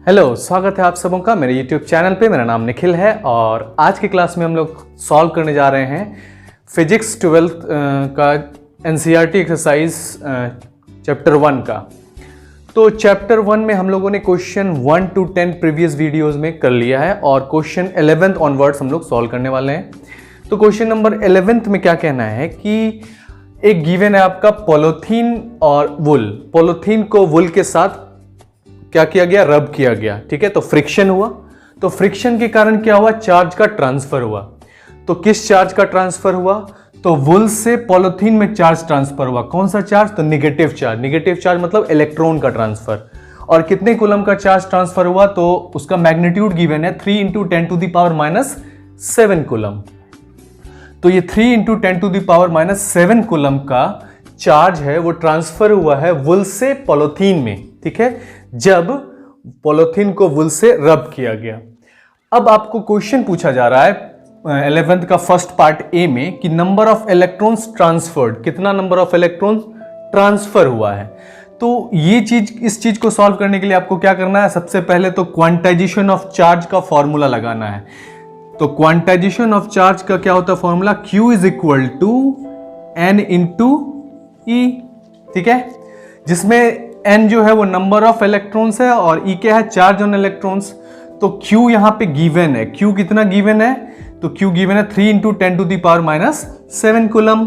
Hello, स्वागत है आप सबों का मेरे YouTube चैनल पे। मेरा नाम निखिल है और आज की क्लास में हम लोग सॉल्व करने जा रहे हैं फिजिक्स 12th का NCERT एक्सरसाइज चैप्टर 1 का। तो चैप्टर 1 में हम लोगों ने क्वेश्चन 1 to 10 प्रीवियस वीडियोस में कर लिया है और क्वेश्चन 11th ऑनवर्ड्स हम लोग सॉल्व करने वाले हैं। तो क्वेश्चन नंबर 11th में क्या कहना है कि एक गिवन है आपका पॉलीथीन और वुल। पॉलीथीन को वुल के साथ क्या किया गया, रब किया गया, ठीक है। तो फ्रिक्शन हुआ, तो फ्रिक्शन के कारण क्या हुआ, चार्ज का ट्रांसफर हुआ। तो किस चार्ज का ट्रांसफर हुआ, तो वुल से पॉलीथीन में चार्ज ट्रांसफर हुआ। कौन सा चार्ज, तो नेगेटिव चार्ज। नेगेटिव चार्ज मतलब इलेक्ट्रॉन का ट्रांसफर। और कितने कूलम का चार्ज ट्रांसफर हुआ, तो उसका मैग्नीट्यूड गिवन है 3 × 10⁻⁷ कूलम। तो ये 3 × 10⁻⁷ कूलम का चार्ज है वो ट्रांसफर हुआ है वुल से पॉलीथीन में, ठीक है, जब पॉलीथीन को वुल से रब किया गया। अब आपको क्वेश्चन पूछा जा रहा है 11th का फर्स्ट पार्ट ए में कि नंबर ऑफ इलेक्ट्रॉन्स ट्रांसफर्ड, कितना नंबर ऑफ इलेक्ट्रॉन्स ट्रांसफर हुआ है। तो ये चीज, इस चीज को सॉल्व करने के लिए आपको क्या करना है, सबसे पहले तो क्वांटाइजेशन ऑफ चार्ज का फॉर्मूला लगाना है। तो क्वांटाइजेशन ऑफ चार्ज का क्या होता है फॉर्मूला, Q = N × E, ठीक है, जिसमें N जो है वो नंबर ऑफ इलेक्ट्रॉन्स है और E क्या है, चार्ज ऑन इलेक्ट्रॉन्स। तो Q यहाँ पे गिवन है, Q कितना गिवन है, तो Q गिवन है 3 × 10⁻⁷ कूलम।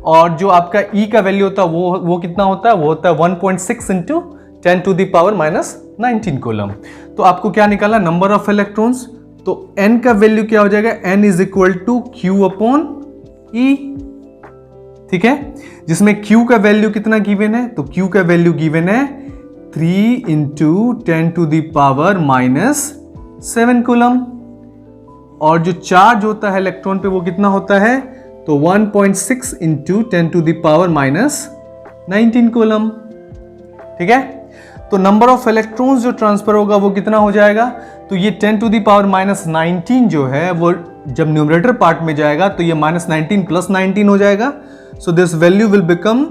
और जो आपका E का वैल्यू होता है वो कितना होता है, वो होता है 1.6 × 10⁻⁹ कूलम। तो आपको क्या निकालना, नंबर ऑफ इलेक्ट्रॉन्स। तो N का वैल्यू क्या हो जाएगा, N = Q/E, ठीक है, जिसमें Q का वैल्यू कितना गिवन है, तो Q का वैल्यू गिवन है 3 × 10⁻⁷ कूलम। और जो चार्ज होता है इलेक्ट्रॉन पे वो कितना होता है, तो 1.6 × 10⁻⁹ कूलम, ठीक है। तो नंबर ऑफ इलेक्ट्रॉन्स जो ट्रांसफर होगा वो कितना हो जाएगा, तो ये 10⁻⁹ जो है वो जब न्यूमरेटर पार्ट में जाएगा तो ये -19 + 19 हो जाएगा। So this value will become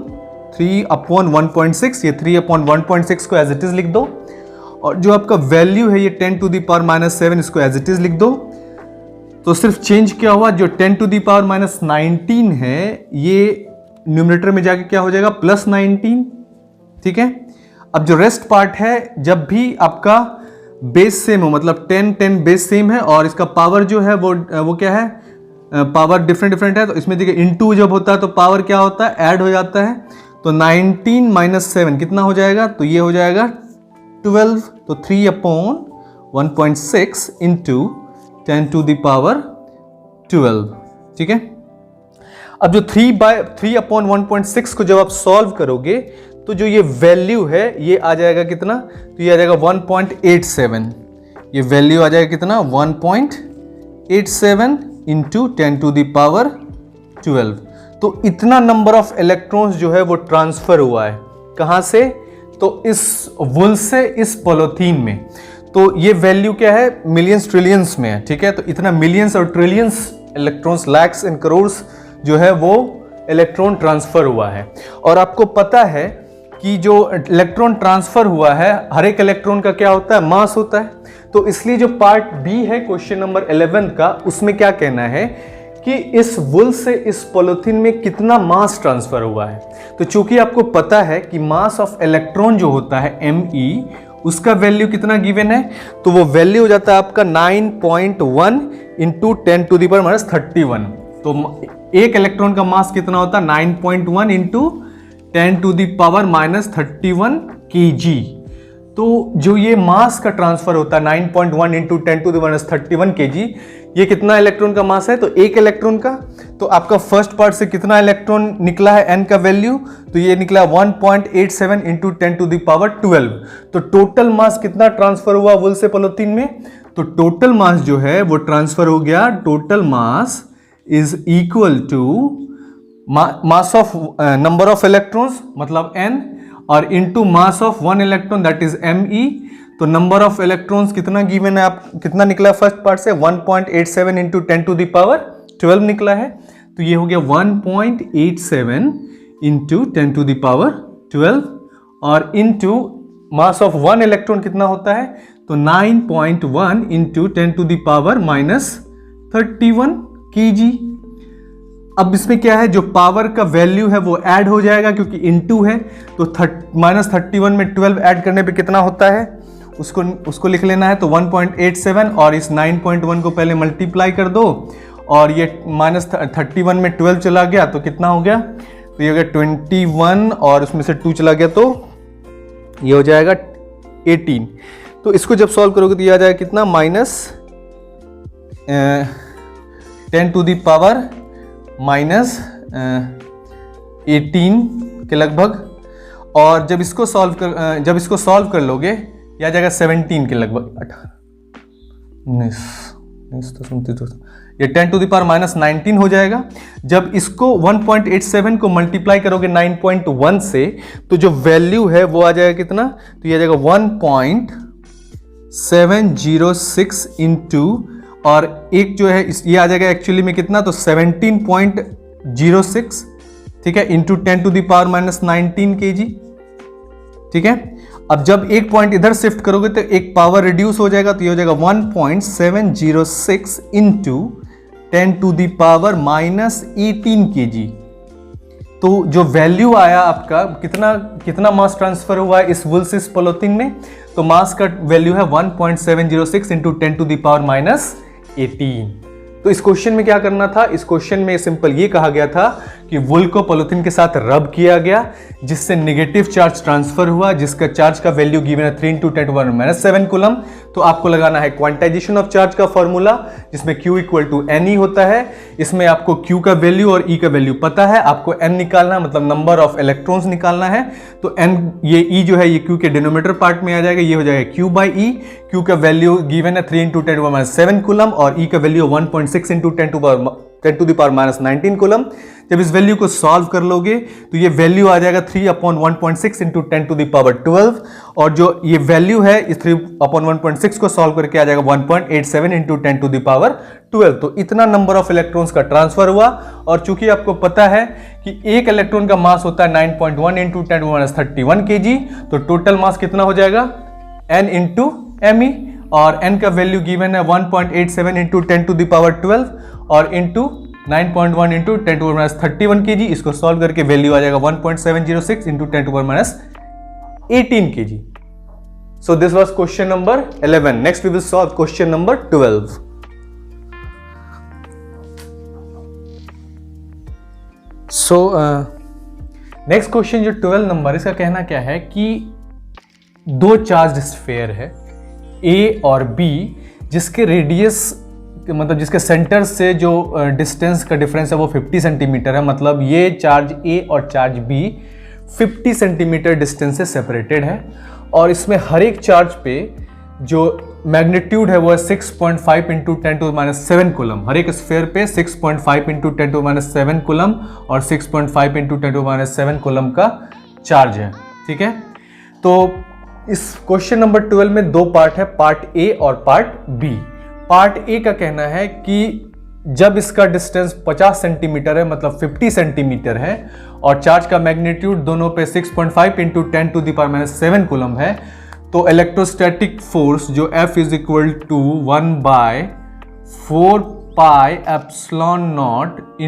3/1.6। ये 3/1.6 को एज इट इज लिख दो और जो आपका वैल्यू है ये 10⁻⁷ इसको एज इट इज लिख दो। तो सिर्फ चेंज क्या हुआ, जो 10⁻⁹ है ये न्यूमरेटर में जाके क्या हो जाएगा, +19, ठीक है। अब जो रेस्ट पार्ट है, जब भी आपका बेस सेम हो, मतलब 10 बेस सेम है और इसका पावर जो है वो क्या है, पावर डिफरेंट है, तो इसमें देखिए इनटू जब होता है तो पावर क्या होता है, ऐड हो जाता है। तो 19 - 7 कितना हो जाएगा, तो ये हो जाएगा 12। तो 3/1.6 × 10⁻12, ठीक है। अब जो 3/1.6 को जब आप सॉल्व करोगे तो जो ये वैल्यू है ये आ जाएगा कितना, तो ये आ जाएगा 1.87। ये वैल्यू आ जाएगा कितना, 1.87 × 10⁻12। तो इतना नंबर ऑफ इलेक्ट्रॉन्स जो है वो ट्रांसफर हुआ है, कहां से, तो इस वुल से इस पॉलीथीन में। तो ये वैल्यू क्या है, मिलियंस ट्रिलियंस में है, ठीक है। तो इतना मिलियंस और trillions electrons, lakhs and crores जो है वो इलेक्ट्रॉन ट्रांसफर हुआ है। और आपको पता है कि जो इलेक्ट्रॉन ट्रांसफर हुआ है, हर एक इलेक्ट्रॉन का क्या होता है, मास होता है। तो इसलिए जो पार्ट बी है क्वेश्चन नंबर 11 का, उसमें क्या कहना है कि इस वुल से इस पॉलीथीन में कितना मास ट्रांसफर हुआ है। तो चूंकि आपको पता है कि मास ऑफ इलेक्ट्रॉन जो होता है Me, उसका वैल्यू कितना गिवन है, तो वो वैल्यू हो जाता है आपका 9.1 × 10⁻31। तो एक इलेक्ट्रॉन का मास कितना होता है, 9.1 × 10⁻31 kg। तो जो ये मास का ट्रांसफर होता है 9.1 × 10⁻31 kg, ये कितना इलेक्ट्रॉन का मास है, तो एक इलेक्ट्रॉन का। तो आपका फर्स्ट पार्ट से कितना इलेक्ट्रॉन निकला है, n का वैल्यू, तो ये निकला 1.87 × 10⁻12। तो टोटल मास कितना ट्रांसफर हुआ वुल से पॉलीथीन में, तो टोटल मास जो है वो ट्रांसफर हो गया, total mass is equal to mass of number of electrons मतलब n और into mass of one electron that is Me। तो नंबर ऑफ इलेक्ट्रॉन्स कितना गिवन है, आप कितना निकला फर्स्ट पार्ट से, 1.87 × 10⁻12 निकला है। तो ये हो गया 1.87 × 10⁻12 और into mass of one electron कितना होता है, तो 9.1 into 10 to the power minus 31 kg। अब इसमें क्या है, जो पावर का वैल्यू है वो ऐड हो जाएगा क्योंकि इनटू है, तो -31 में 12 ऐड करने पे कितना होता है उसको लिख लेना है। तो 1.87 और इस 9.1 को पहले मल्टीप्लाई कर दो और ये -31 में 12 चला गया तो कितना हो गया, तो ये हो गया 21 और उसमें से 2 चला गया तो ये हो जाएगा 18। तो इसको जब सॉल्व करोगे तो ये आ जाएगा कितना, -10 टू द पावर माइनस 18 के लगभग। और जब इसको सॉल्व कर लोगे ये आ जाएगा 17 के लगभग, 19 ये 10 टू द पावर माइनस 19 हो जाएगा। जब इसको 1.87 को मल्टीप्लाई करोगे 9.1 से तो जो वैल्यू है वो आ जाएगा कितना, तो ये आ जाएगा 1.706 इंटू, और एक जो है ये आ जाएगा एक्चुअली में कितना, तो 17.06, ठीक है, into 10 to the power minus 19 kg, ठीक है। अब जब एक पॉइंट इधर शिफ्ट करोगे तो एक पावर रिड्यूस हो जाएगा, तो ये हो जाएगा 1.706 into 10 to the power minus 18 kg। तो जो वैल्यू आया आपका, कितना मास ट्रांसफर हुआ है इस वुल्सिस पॉलीथीन में, तो मास का वैल्यू है 1.706 into 10 to the power minus 18। तो इस क्वेश्चन में क्या करना था, इस क्वेश्चन में सिंपल ये कहा गया था कि वुल को पॉलीथीन के साथ रब किया गया जिससे नेगेटिव चार्ज ट्रांसफर हुआ, जिसका चार्ज का वैल्यू गिवन है 3 × 10⁻⁷ कूलम। तो आपको लगाना है क्वांटाइजेशन ऑफ चार्ज का फॉर्मूला जिसमें Q = Ne होता है। इसमें आपको Q का वैल्यू और E का वैल्यू पता है, आपको N निकालना है, मतलब नंबर ऑफ इलेक्ट्रॉन्स निकालना है। तो N ये E जो है ये Q के डिनोमिनेटर पार्ट में आ जाएगा, ये हो जाएगा Q/E। Q का वैल्यू गिवन है 3 × 10⁻⁷ कूलम और E का value 1.6 × 10 to the power minus 19 coulomb. जब इस वैल्यू को सॉल्व कर लोगे तो ये वैल्यू आ जाएगा 3/1.6 × 10 टू द पावर 12, और जो ये वैल्यू है इस 3/1.6 को सॉल्व करके आ जाएगा 1.87 × 10 टू द पावर 12। तो इतना नंबर ऑफ इलेक्ट्रॉन्स का ट्रांसफर हुआ। और चूंकि आपको पता है कि एक इलेक्ट्रॉन का मास होता है 9.1 × 10⁻31 kg, तो टोटल मास कितना हो जाएगा N × Me, और N का वैल्यू गिवन है 1.87 × 10 टू द पावर 12 और इंटू 9.1 × 10⁻31 kg। इसको सॉल्व करके वैल्यू आ जाएगा 1.706 × 10⁻18 kg। So this was question number 11. Next we will solve question number 12. So next question जो 12 नंबर, इसका कहना क्या है कि दो चार्ज स्फीयर है A और B जिसके रेडियस, मतलब जिसके सेंटर से जो डिस्टेंस का डिफरेंस है वो 50 सेंटीमीटर है। मतलब ये चार्ज A और चार्ज B 50 सेंटीमीटर डिस्टेंस से सेपरेटेड है, और इसमें हर एक चार्ज पे जो मैग्नीट्यूड है वो है 6.5 × 10⁻⁷ कूलम। हर एक स्फीयर पे 6.5 × 10⁻⁷ कूलम और 6.5 × 10⁻⁷ कूलम का चार्ज है, ठीक है। तो इस क्वेश्चन नंबर 12 में दो पार्ट है, पार्ट A और पार्ट B। पार्ट A का कहना है कि जब इसका डिस्टेंस 50 सेंटीमीटर है, मतलब 50 सेंटीमीटर है, और चार्ज का मैग्नीट्यूड दोनों पे 6.5 × 10⁻⁷ कूलम है, तो इलेक्ट्रोस्टैटिक फोर्स जो F = 1/4πε0 ×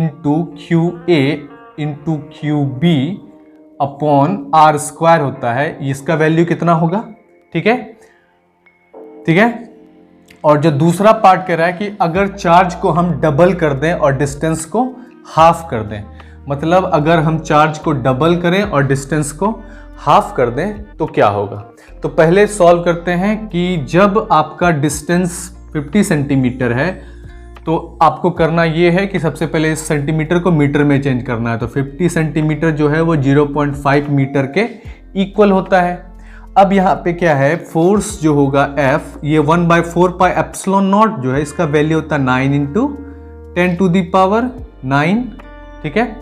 QA × QB/r² होता है। इसका वैल्यू कितना होगा, ठीक है, ठीक है। और जो दूसरा पार्ट कह रहा है कि अगर चार्ज को हम डबल कर दें और डिस्टेंस को हाफ कर दें, मतलब अगर हम चार्ज को डबल करें और डिस्टेंस को हाफ कर दें तो क्या होगा। तो पहले सॉल्व करते हैं कि जब आपका डिस्टेंस 50 सेंटीमीटर है तो आपको करना ये है कि सबसे पहले इस सेंटीमीटर को मीटर में चेंज करना है। तो 50 सेंटीमीटर जो है वो 0.5 मीटर के इक्वल होता है। अब यहाँ पे क्या है, फोर्स जो होगा F, ये 1/4πε0 जो है इसका वैल्यू होता है 9 × 10⁻⁹, ठीक है।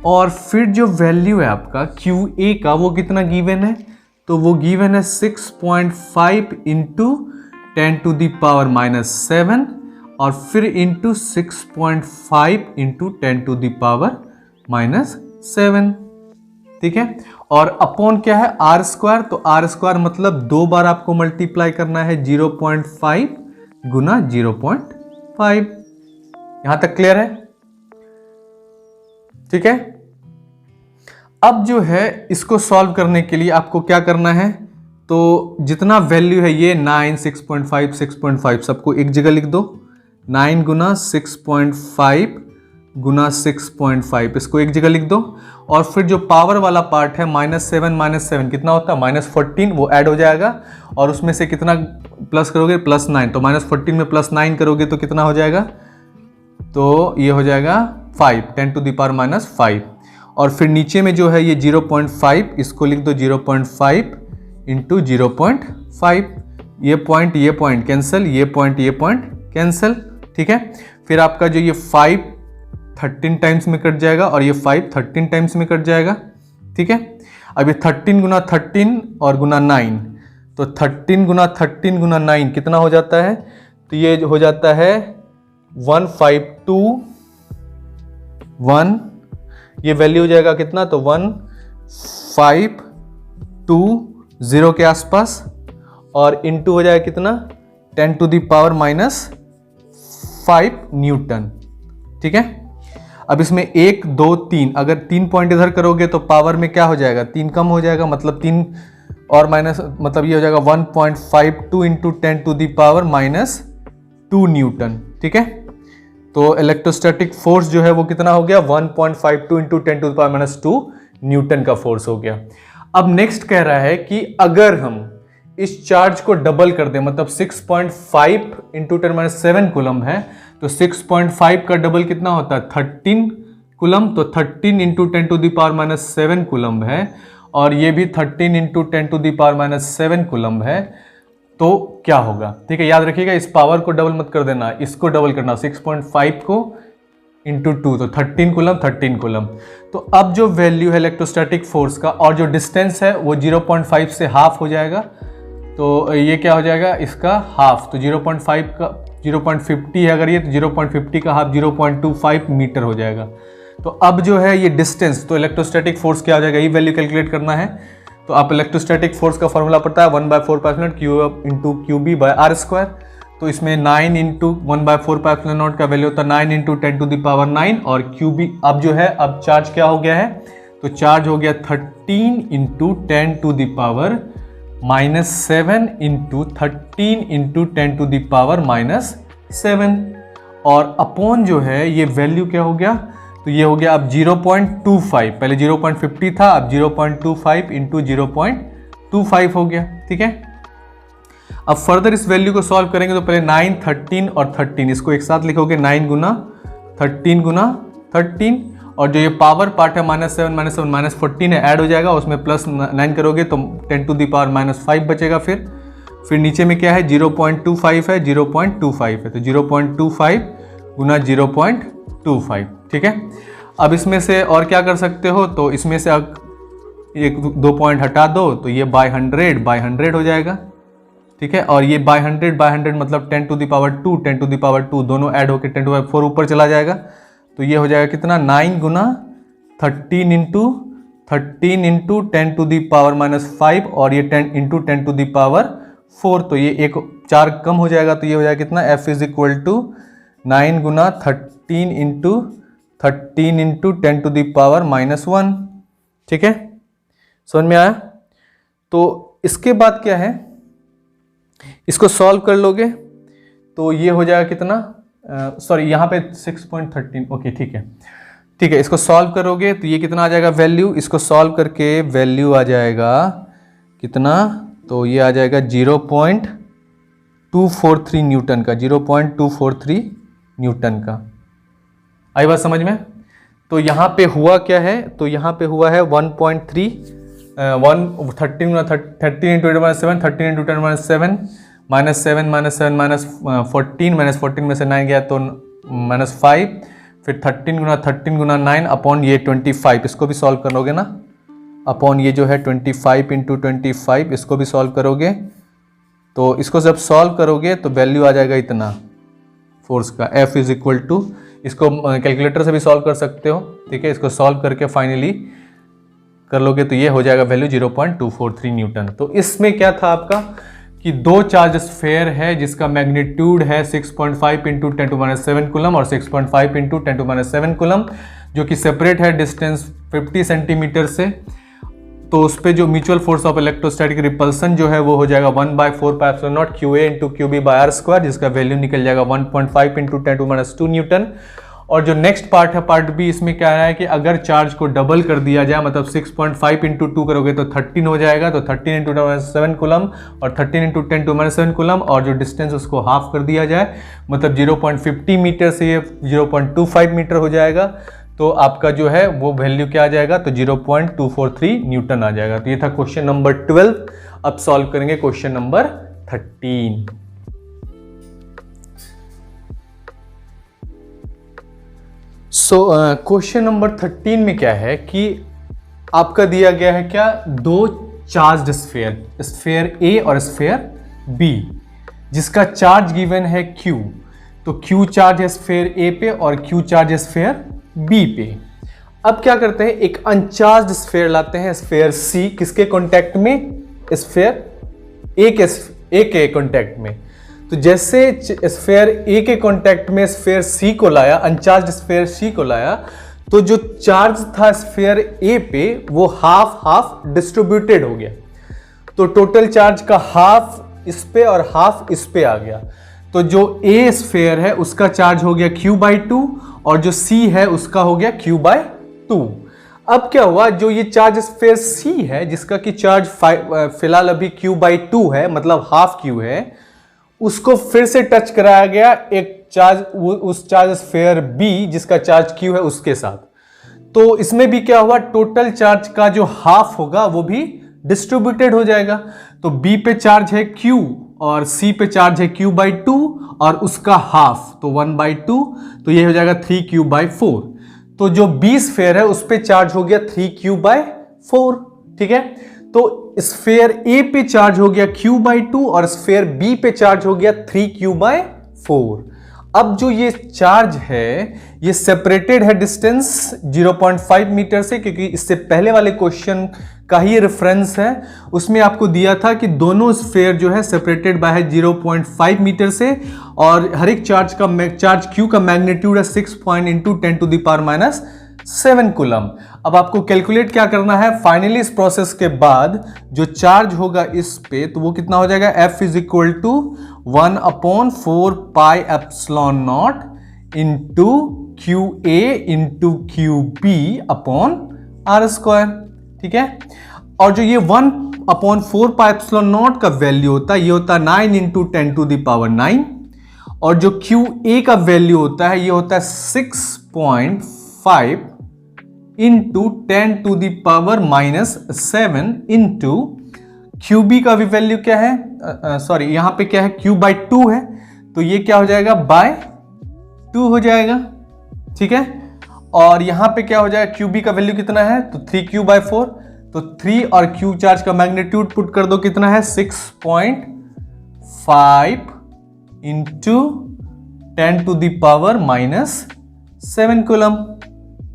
और फिर जो वैल्यू है आपका QA का वो कितना गिवन है, तो वो गिवन है 6.5 × 10⁻⁷ और फिर इंटू 6.5 × 10⁻⁷, ठीक है। और अपॉन क्या है, आर स्क्वायर, तो आर स्क्वायर मतलब 2 बार आपको मल्टीप्लाई करना है 0.5 गुना 0.5। यहां तक क्लियर है? ठीक है। अब जो है इसको सॉल्व करने के लिए आपको क्या करना है, तो जितना वैल्यू है ये 9, 6.5, 6.5 सबको एक जगह लिख दो। 9 गुना 6.5 गुना 6.5 इसको एक जगह लिख दो। और फिर जो पावर वाला पार्ट है -7 कितना होता है, -14, वो ऐड हो जाएगा। और उसमें से कितना प्लस करोगे, +9, तो -14 में +9 करोगे तो कितना हो जाएगा, तो ये हो जाएगा 5, 10⁻⁻⁵। और फिर नीचे में जो है ये 0.5, इसको लिख दो 0.5 इंटू 0.5। ये पॉइंट कैंसिल, ये पॉइंट कैंसिल। ठीक है। फिर आपका जो ये 5 13 टाइम्स में कट जाएगा और ये 5 13 टाइम्स में कट जाएगा। ठीक है। अब ये 13 गुना 13 और गुना 9, तो 13 गुना 13 गुना 9 कितना हो जाता है, तो ये हो जाता है 152, ये वैल्यू हो जाएगा कितना, तो 1520 के आसपास। और इंटू हो जाएगा कितना, 10⁻⁻5 न्यूटन। ठीक है। अब इसमें 1 2 3, अगर 3 पॉइंट इधर करोगे तो पावर में क्या हो जाएगा, 3 कम हो जाएगा, मतलब 3 और माइनस, मतलब ये हो जाएगा 1.52 इंटू 10⁻⁻2 न्यूटन। ठीक है। तो इलेक्ट्रोस्टैटिक फोर्स जो है वो कितना हो गया, 1.52 इंटू 10⁻⁻2 न्यूटन का फोर्स हो गया। अब नेक्स्ट कह रहा है कि अगर हम इस चार्ज को डबल कर दें, मतलब 6.5 इंटू 10⁻7 कूलम है, तो 6.5 का डबल कितना होता है, 13 कूलम, तो 13 इंटू 10⁻⁻7 कूलम है। और ये भी 13 इंटू 10⁻⁻7 कूलम है। तो क्या होगा, ठीक है, याद रखिएगा, इस पावर को डबल मत कर देना, इसको डबल करना, 6.5 को इंटू 2, तो 13 कूलम 13 कूलम। तो अब जो वैल्यू है इलेक्ट्रोस्टैटिक फोर्स का और जो डिस्टेंस है वो 0.5 से हाफ हो जाएगा, तो ये क्या हो जाएगा, इसका हाफ, तो 0.5 का 0.50 है अगर ये, तो 0.50 का हाफ 0.25 मीटर हो जाएगा। तो अब जो है ये डिस्टेंस, तो इलेक्ट्रोस्टैटिक फोर्स क्या हो जाएगा, ये वैल्यू कैलकुलेट करना है। तो आप इलेक्ट्रोस्टैटिक फोर्स का फॉर्मूला पता है, 1/4πε0 Q इंटू QB/r²। तो इसमें 9 इंटू 1/4πε0 का वैल्यू होता है 9 इंटू 10⁻9 और QB। अब जो है, अब चार्ज क्या हो गया है, तो चार्ज हो गया 13 इंटू 10⁻⁻7 इंटू 13 इंटू 10⁻⁻7। और अपॉन जो है ये वैल्यू क्या हो गया, तो ये हो गया अब 0.25, पहले 0.50 था, अब 0.25 इंटू 0.25 हो गया। ठीक है। अब फर्दर इस वैल्यू को सॉल्व करेंगे, तो पहले 9, 13 और 13 इसको एक साथ लिखोगे, 9 गुना 13 गुना 13, और जो ये पावर पार्ट है -7 -14 है, ऐड हो जाएगा, उसमें +9 करोगे तो 10⁻⁻5 बचेगा। फिर नीचे में क्या है, 0.25 है, 0.25 है, तो 0.25 गुना 0.25। ठीक है। अब इसमें से और क्या कर सकते हो, तो इसमें से अब 1-2 पॉइंट हटा दो, तो ये बाय 100 हो जाएगा। ठीक है। और ये बाय 100 मतलब 10⁻2 10⁻2 दोनों ऐड होकर 10⁻4 ऊपर चला जाएगा, तो ये हो जाएगा कितना, 9 गुना 13 इंटू 10⁻5 और ये 10 इंटू 10⁻4, तो ये एक 4 कम हो जाएगा, तो ये हो जाएगा कितना, F इज इक्वल टू 9 गुना 13 इंटू 10⁻1। ठीक है, समझ में आया? तो इसके बाद क्या है, इसको सॉल्व कर लोगे तो ये हो जाएगा कितना, सॉरी यहाँ पे 6.13, ओके ठीक है, इसको सॉल्व करोगे तो ये कितना आ जाएगा वैल्यू, इसको सॉल्व करके वैल्यू आ जाएगा कितना, तो ये आ जाएगा 0.243 न्यूटन का, 0.243 न्यूटन का। आई बात समझ में? तो यहाँ पे हुआ क्या है, तो यहाँ पे हुआ है 1.3 13 इंटू 10⁻7 13 इंटू 10⁻7 -7 -14 में से 9 गया तो -5, फिर 13 गुना 9 अपॉन ये 25, इसको भी सॉल्व करोगे ना, अपॉन ये जो है 25 इंटू 25, इसको भी सॉल्व करोगे, तो इसको जब सॉल्व करोगे तो वैल्यू आ जाएगा इतना फोर्स का, F इज इक्वल टू, इसको कैलकुलेटर से भी सॉल्व कर सकते हो। ठीक है, इसको सॉल्व करके फाइनली कर लोगे तो ये हो जाएगा वैल्यू 0.243 न्यूटन। तो इसमें क्या था आपका कि दो चार्ज स्फेयर है जिसका मैग्नीट्यूड है 6.5 इंटू 10⁻7 कूलम और 6.5 इंटू 10⁻7 कूलम, जो कि सेपरेट है डिस्टेंस 50 सेंटीमीटर से। तो उस पर जो mutual force of electrostatic repulsion जो है वो हो जाएगा 1/4πε0 QA into QB by R square, जिसका वैल्यू निकल जाएगा 1.5 इंटू 10⁻2 न्यूटन। और जो नेक्स्ट पार्ट है पार्ट बी, इसमें क्या है कि अगर चार्ज को डबल कर दिया जाए, मतलब 6.5 इंटू 2 करोगे तो 13 हो जाएगा, तो 13 इंटू 10⁻7 कूलम और 13 इंटू 10⁻7 कूलम, और जो डिस्टेंस उसको हाफ कर दिया जाए, मतलब 0.50 मीटर से ये 0.25 मीटर हो जाएगा। तो आपका जो है वो वैल्यू क्या आ जाएगा, तो 0.243 न्यूटन आ जाएगा। तो ये था क्वेश्चन नंबर 12। अब सॉल्व करेंगे क्वेश्चन नंबर 13। क्वेश्चन नंबर 13 में क्या है कि आपका दिया गया है क्या, दो चार्ज्ड स्फीयर, स्फीयर ए और स्फीयर बी, जिसका चार्ज गिवन है Q। तो Q चार्ज है स्फीयर ए पे और Q चार्ज है स्फीयर बी पे। अब क्या करते हैं, एक अनचार्ज्ड स्फीयर लाते हैं, स्फीयर सी, किसके कांटेक्ट में, स्फीयर ए के कांटेक्ट में। तो जैसे स्फीयर ए के कांटेक्ट में स्फीयर सी को लाया, अनचार्ज्ड स्फीयर सी को लाया, तो जो चार्ज था स्फीयर ए पे वो हाफ हाफ डिस्ट्रीब्यूटेड हो गया। तो टोटल चार्ज का हाफ इस पे और हाफ इस पे आ गया। तो जो ए स्फीयर है उसका चार्ज हो गया Q/2 और जो सी है उसका हो गया Q/2। अब क्या हुआ, जो ये चार्ज स्फीयर सी है जिसका कि चार्ज फिलहाल अभी Q/2 है, मतलब हाफ Q है, उसको फिर से टच कराया गया एक चार्ज, उस चार्ज स्फीयर बी जिसका चार्ज Q है उसके साथ। तो इसमें भी क्या हुआ, टोटल चार्ज का जो हाफ होगा वो भी डिस्ट्रीब्यूटेड हो जाएगा। तो बी पे चार्ज है Q और सी पे चार्ज है Q/2 और उसका हाफ, तो 1/2, तो ये हो जाएगा 3Q/4। तो जो बी स्फीयर है उस पे चार्ज हो गया 3Q/4। ठीक है, तो स्फीयर ए पे चार्ज हो गया Q/2 और स्फीयर बी पे चार्ज हो गया 3Q/4। अब जो ये चार्ज है ये सेपरेटेड है डिस्टेंस 0.5 मीटर से, क्योंकि इससे पहले वाले क्वेश्चन का ही रेफरेंस है। उसमें आपको दिया था कि दोनों स्फीयर जो है सेपरेटेड बाय है 0.5 मीटर से, और हर एक चार्ज Q का मैग्नीट्यूड है 6 इंटू 10⁻7 कूलम। अब आपको कैलकुलेट क्या करना है, फाइनली इस प्रोसेस के बाद जो चार्ज होगा इस पे, तो वो कितना हो जाएगा, F is equal to 1/4πε0 into QA into QB upon R square. ठीक है, और जो ये 1/4πε0 का वैल्यू होता है ये होता है 9 इंटू 10⁹, और जो QA का वैल्यू होता है ये होता है 6.5 इंटू 10⁻⁻7 इंटू QB का भी वैल्यू क्या है, सॉरी यहां पे क्या है, Q/2 है, तो ये क्या हो जाएगा, /2 हो जाएगा। ठीक है, और यहां पे क्या हो जाएगा, QB का वैल्यू कितना है, तो 3Q/4, तो 3 और Q चार्ज का मैग्नीट्यूड पुट कर दो, कितना है 6.5 इंटू 10⁻�7 कूलम।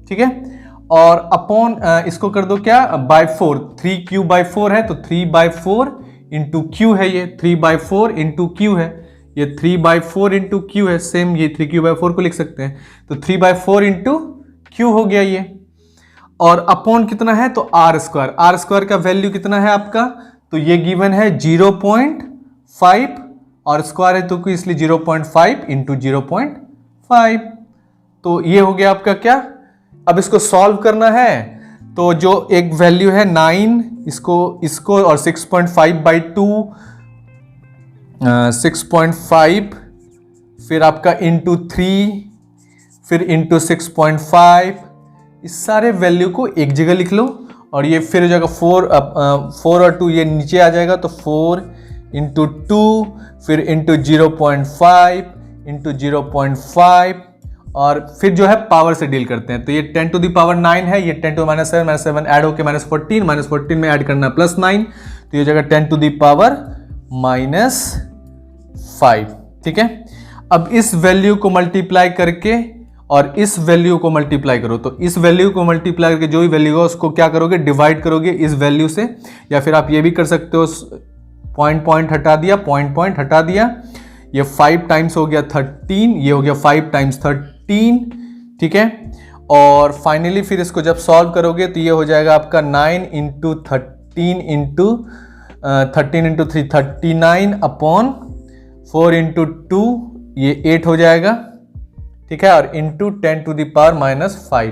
ठीक है, और अपॉन इसको कर दो क्या, /4, 3Q/4 है, तो 3/4 इंटू Q है, ये 3/4 इंटू Q है, ये 3/4 इंटू Q है, सेम ये 3Q/4 को लिख सकते हैं, तो 3/4 इंटू Q हो गया ये, और अपॉन कितना है, तो R स्क्वायर का वैल्यू कितना है आपका, तो ये गिवन है 0.5 और स्क्वायर है तो इसलिए 0.5 इंटू 0.5, तो ये हो गया आपका क्या। अब इसको सॉल्व करना है, तो जो एक वैल्यू है 9, इसको और 6.5/2, 6.5 फिर आपका इंटू 3 फिर इंटू 6.5, इस सारे वैल्यू को एक जगह लिख लो, और ये फिर हो जाएगा 4 और 2 ये नीचे आ जाएगा, तो 4 इंटू 2 फिर इंटू 0.5 इंटू 0.5, और फिर जो है पावर से डील करते हैं, तो ये 10⁻9 है, ये 10⁻7 ऐड होकर -14 में ऐड करना +9, तो ये हो जाएगा 10⁻5। ठीक है, अब इस वैल्यू को मल्टीप्लाई करके और इस वैल्यू को मल्टीप्लाई करो। तो इस वैल्यू को मल्टीप्लाई करके जो भी वैल्यू हो उसको क्या करोगे, डिवाइड करोगे इस वैल्यू से, या फिर आप ये भी कर सकते हो, पॉइंट हटा दिया, पॉइंट हटा दिया, ये 5 टाइम्स हो गया 13, ये हो गया 5 टाइम्स 13, ठीक है। और फाइनली फिर इसको जब सॉल्व करोगे तो ये हो जाएगा आपका 9 इंटू 13 इंटू 3 39 अपॉन 4 इंटू 2 ये 8 हो जाएगा, ठीक है, और इंटू 10 टू द पावर -5।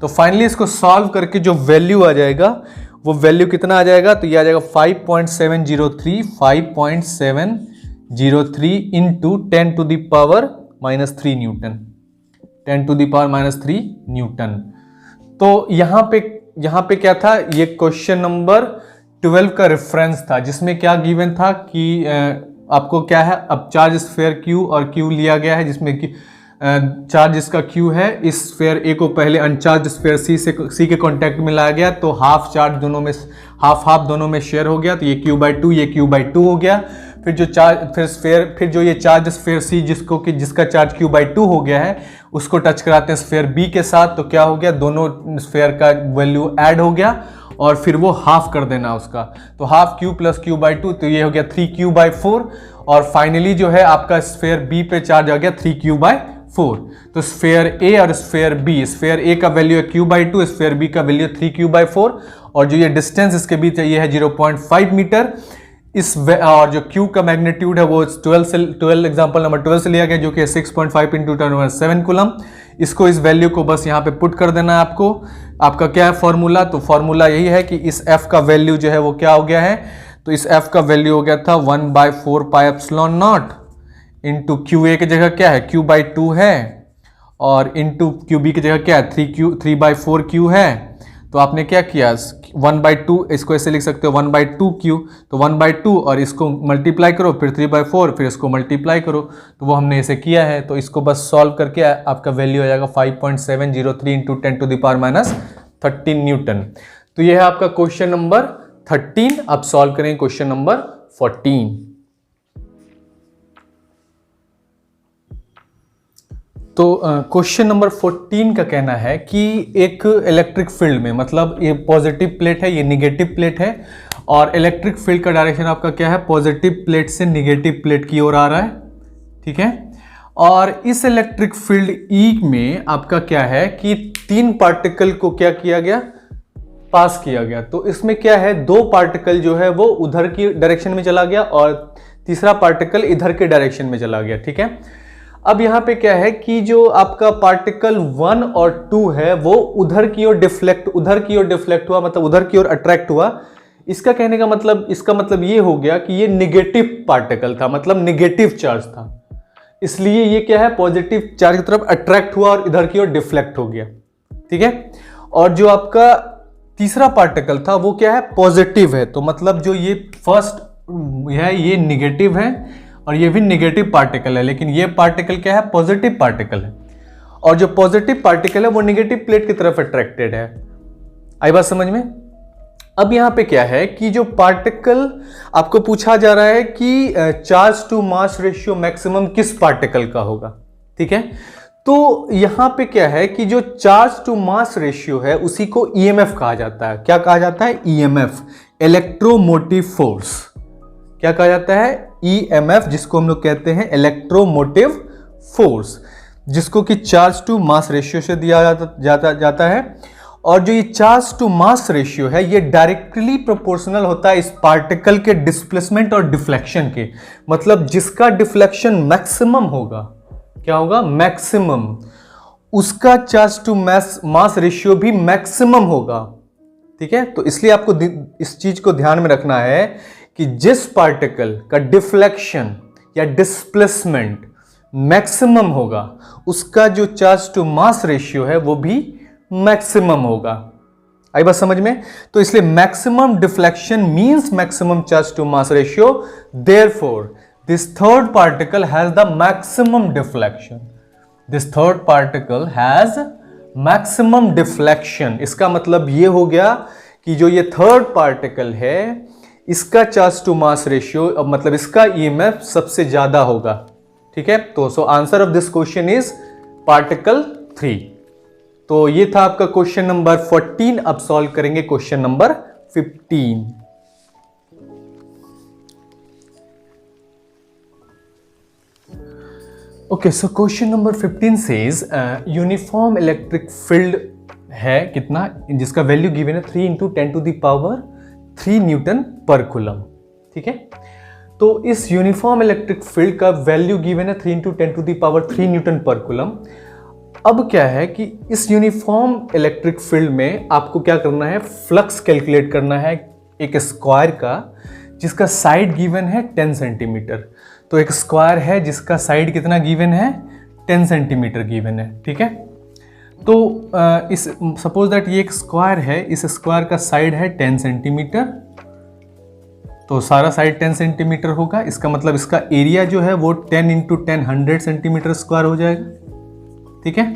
तो फाइनली इसको सॉल्व करके जो वैल्यू आ जाएगा वो वैल्यू कितना आ जाएगा, तो ये आ जाएगा 5.703 into 10 to the power -3 newton, 10 to the power -3 newton. तो यहाँ पे क्या था, ये क्वेश्चन नंबर 12 का रेफरेंस था, जिसमें क्या गिवन था कि आपको क्या है, अब चार्ज स्फीयर Q और Q लिया गया है, जिसमें कि चार्ज इसका Q है, इस स्फीयर A को पहले अनचार्ज स्फीयर C के कांटेक्ट में लाया गया, तो हाफ चार्ज दोनों में हाफ दोनों में शेयर हो गया, तो ये Q/2 ये Q/2 हो गया। फिर जो ये चार्ज स्फीयर C जिसका चार्ज Q/2 हो गया है उसको टच कराते हैं स्फीयर B के साथ, तो क्या हो गया, दोनों स्फीयर का वैल्यू ऐड हो गया और फिर वो हाफ कर देना उसका, तो हाफ Q प्लस Q/2, तो ये हो गया 3Q/4। और फाइनली जो है आपका स्फीयर B पे चार्ज आ गया 3Q/4। तो स्फीयर A और स्फीयर B, स्फीयर A का वैल्यू है Q/2, स्फीयर B का वैल्यू 3Q/4, और जो ये डिस्टेंस इसके बीच है ये है 0.5 मीटर। और जो Q का मैग्नीट्यूड है वो 12 एग्जांपल नंबर 12 से लिया गया, जो कि 6.5 इंटू 10⁻7 कूलम। इसको इस वैल्यू को बस यहाँ पे पुट कर देना है आपको। आपका क्या है फॉर्मूला, तो फॉर्मूला यही है कि इस F का वैल्यू जो है वो क्या हो गया है, तो इस F का वैल्यू हो गया था 1/4 पाई एप्सिलॉन नॉट इंटू QA की जगह क्या है Q/2 है, और इंटू QB की जगह क्या है 3/4 Q है। तो आपने क्या किया 1/2, इसको ऐसे लिख सकते हो 1/2 Q, तो 1/2 और इसको मल्टीप्लाई करो, फिर 3/4, फिर इसको मल्टीप्लाई करो, तो वो हमने ऐसे किया है। तो इसको बस सॉल्व करके आपका वैल्यू आ जाएगा 5.703 into 10 to the power -13 newton. तो ये है आपका क्वेश्चन नंबर 13। अब सॉल्व करेंगे क्वेश्चन नंबर 14। तो क्वेश्चन नंबर 14 का कहना है कि एक इलेक्ट्रिक फील्ड में, मतलब ये पॉजिटिव प्लेट है, ये निगेटिव प्लेट है, और इलेक्ट्रिक फील्ड का डायरेक्शन आपका क्या है, पॉजिटिव प्लेट से निगेटिव प्लेट की ओर आ रहा है, ठीक है। और इस इलेक्ट्रिक फील्ड E में आपका क्या है कि 3 पार्टिकल को क्या किया गया, पास किया गया। तो इसमें क्या है, 2 पार्टिकल जो है वो उधर की डायरेक्शन में चला गया और तीसरा पार्टिकल इधर के डायरेक्शन में चला गया, ठीक है। अब यहां पे क्या है कि जो आपका पार्टिकल 1 और 2 है वो उधर की ओर डिफ्लेक्ट हुआ, मतलब उधर की ओर अट्रैक्ट हुआ। इसका कहने का मतलब, इसका मतलब ये हो गया कि ये निगेटिव पार्टिकल था, मतलब निगेटिव चार्ज था, इसलिए ये क्या है, पॉजिटिव चार्ज की तरफ अट्रैक्ट हुआ और इधर की ओर डिफ्लेक्ट हो गया, ठीक है। और जो आपका तीसरा पार्टिकल था वो क्या है, पॉजिटिव है, तो मतलब जो ये फर्स्ट है ये निगेटिव है और ये भी निगेटिव पार्टिकल है, लेकिन ये पार्टिकल क्या है, पॉजिटिव पार्टिकल है, और जो पॉजिटिव पार्टिकल है वो निगेटिव प्लेट की तरफ अट्रैक्टेड है। आई बात समझ में। अब यहां पे क्या है कि जो पार्टिकल आपको पूछा जा रहा है कि charge to mass ratio maximum किस पार्टिकल का होगा, ठीक है। तो यहां पे क्या है कि जो चार्ज टू मास रेशियो है उसी को EMF कहा जाता है। क्या कहा जाता है, EMF, इलेक्ट्रोमोटिव फोर्स। क्या कहा जाता है, EMF, जिसको हम लोग कहते हैं इलेक्ट्रोमोटिव फोर्स, जिसको कि चार्ज टू मास रेशियो से दिया जाता है। और जो ये चार्ज टू मास रेशियो है ये डायरेक्टली प्रोपोर्शनल होता है इस पार्टिकल के डिस्प्लेसमेंट और डिफ्लेक्शन के, मतलब जिसका डिफ्लेक्शन मैक्सिमम होगा, क्या होगा, मैक्सिमम, उसका चार्ज टू मास रेशियो भी मैक्सिमम होगा, ठीक है। तो इसलिए आपको इस चीज को ध्यान में रखना है कि जिस पार्टिकल का डिफ्लेक्शन या डिस्प्लेसमेंट मैक्सिमम होगा उसका जो चार्ज टू मास रेशियो है वो भी मैक्सिमम होगा। आई बात समझ में। तो इसलिए maximum deflection means maximum charge to mass ratio, therefore this third particle has the maximum deflection, this third particle has maximum deflection. इसका मतलब ये हो गया कि जो ये थर्ड पार्टिकल है इसका चार्ज टू मास रेशियो, मतलब इसका EMF सबसे ज्यादा होगा, ठीक है। तो so answer of this question is particle 3। तो ये था आपका क्वेश्चन नंबर 14। अब सॉल्व करेंगे question number 15। Okay, so question number 15 says uniform electric field है कितना, जिसका वैल्यू गिवन है 3 × 10⁻³ न्यूटन पर कूलम। ठीक है, तो इस यूनिफॉर्म इलेक्ट्रिक फील्ड का वैल्यू गिवन है 3 × 10⁻³ न्यूटन पर कूलम। अब क्या है कि इस यूनिफॉर्म इलेक्ट्रिक फील्ड में आपको क्या करना है, फ्लक्स कैलकुलेट करना है एक स्क्वायर का जिसका साइड गिवन है 10 सेंटीमीटर। तो एक स्क्वायर है जिसका साइड कितना गिवन है, 10 सेंटीमीटर गिवन है। ठीक है, तो इस सपोज दैट ये एक स्क्वायर है, इस स्क्वायर का साइड है 10 सेंटीमीटर, तो सारा साइड 10 सेंटीमीटर होगा। इसका मतलब इसका एरिया जो है वो 10 × 10 100 सेंटीमीटर स्क्वायर हो जाएगा। ठीक है,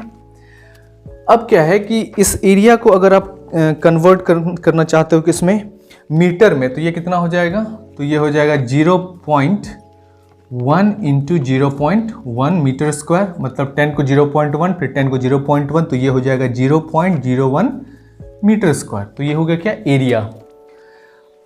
अब क्या है कि इस एरिया को अगर आप कन्वर्ट करना चाहते हो किसमें, मीटर में, तो ये कितना हो जाएगा, तो ये हो जाएगा 0.1 × 0.1 मीटर स्क्वायर, मतलब 10 को 0.1 फिर 10 को 0.1, तो ये हो जाएगा 0.01 मीटर स्क्वायर। तो ये हो गया क्या, एरिया।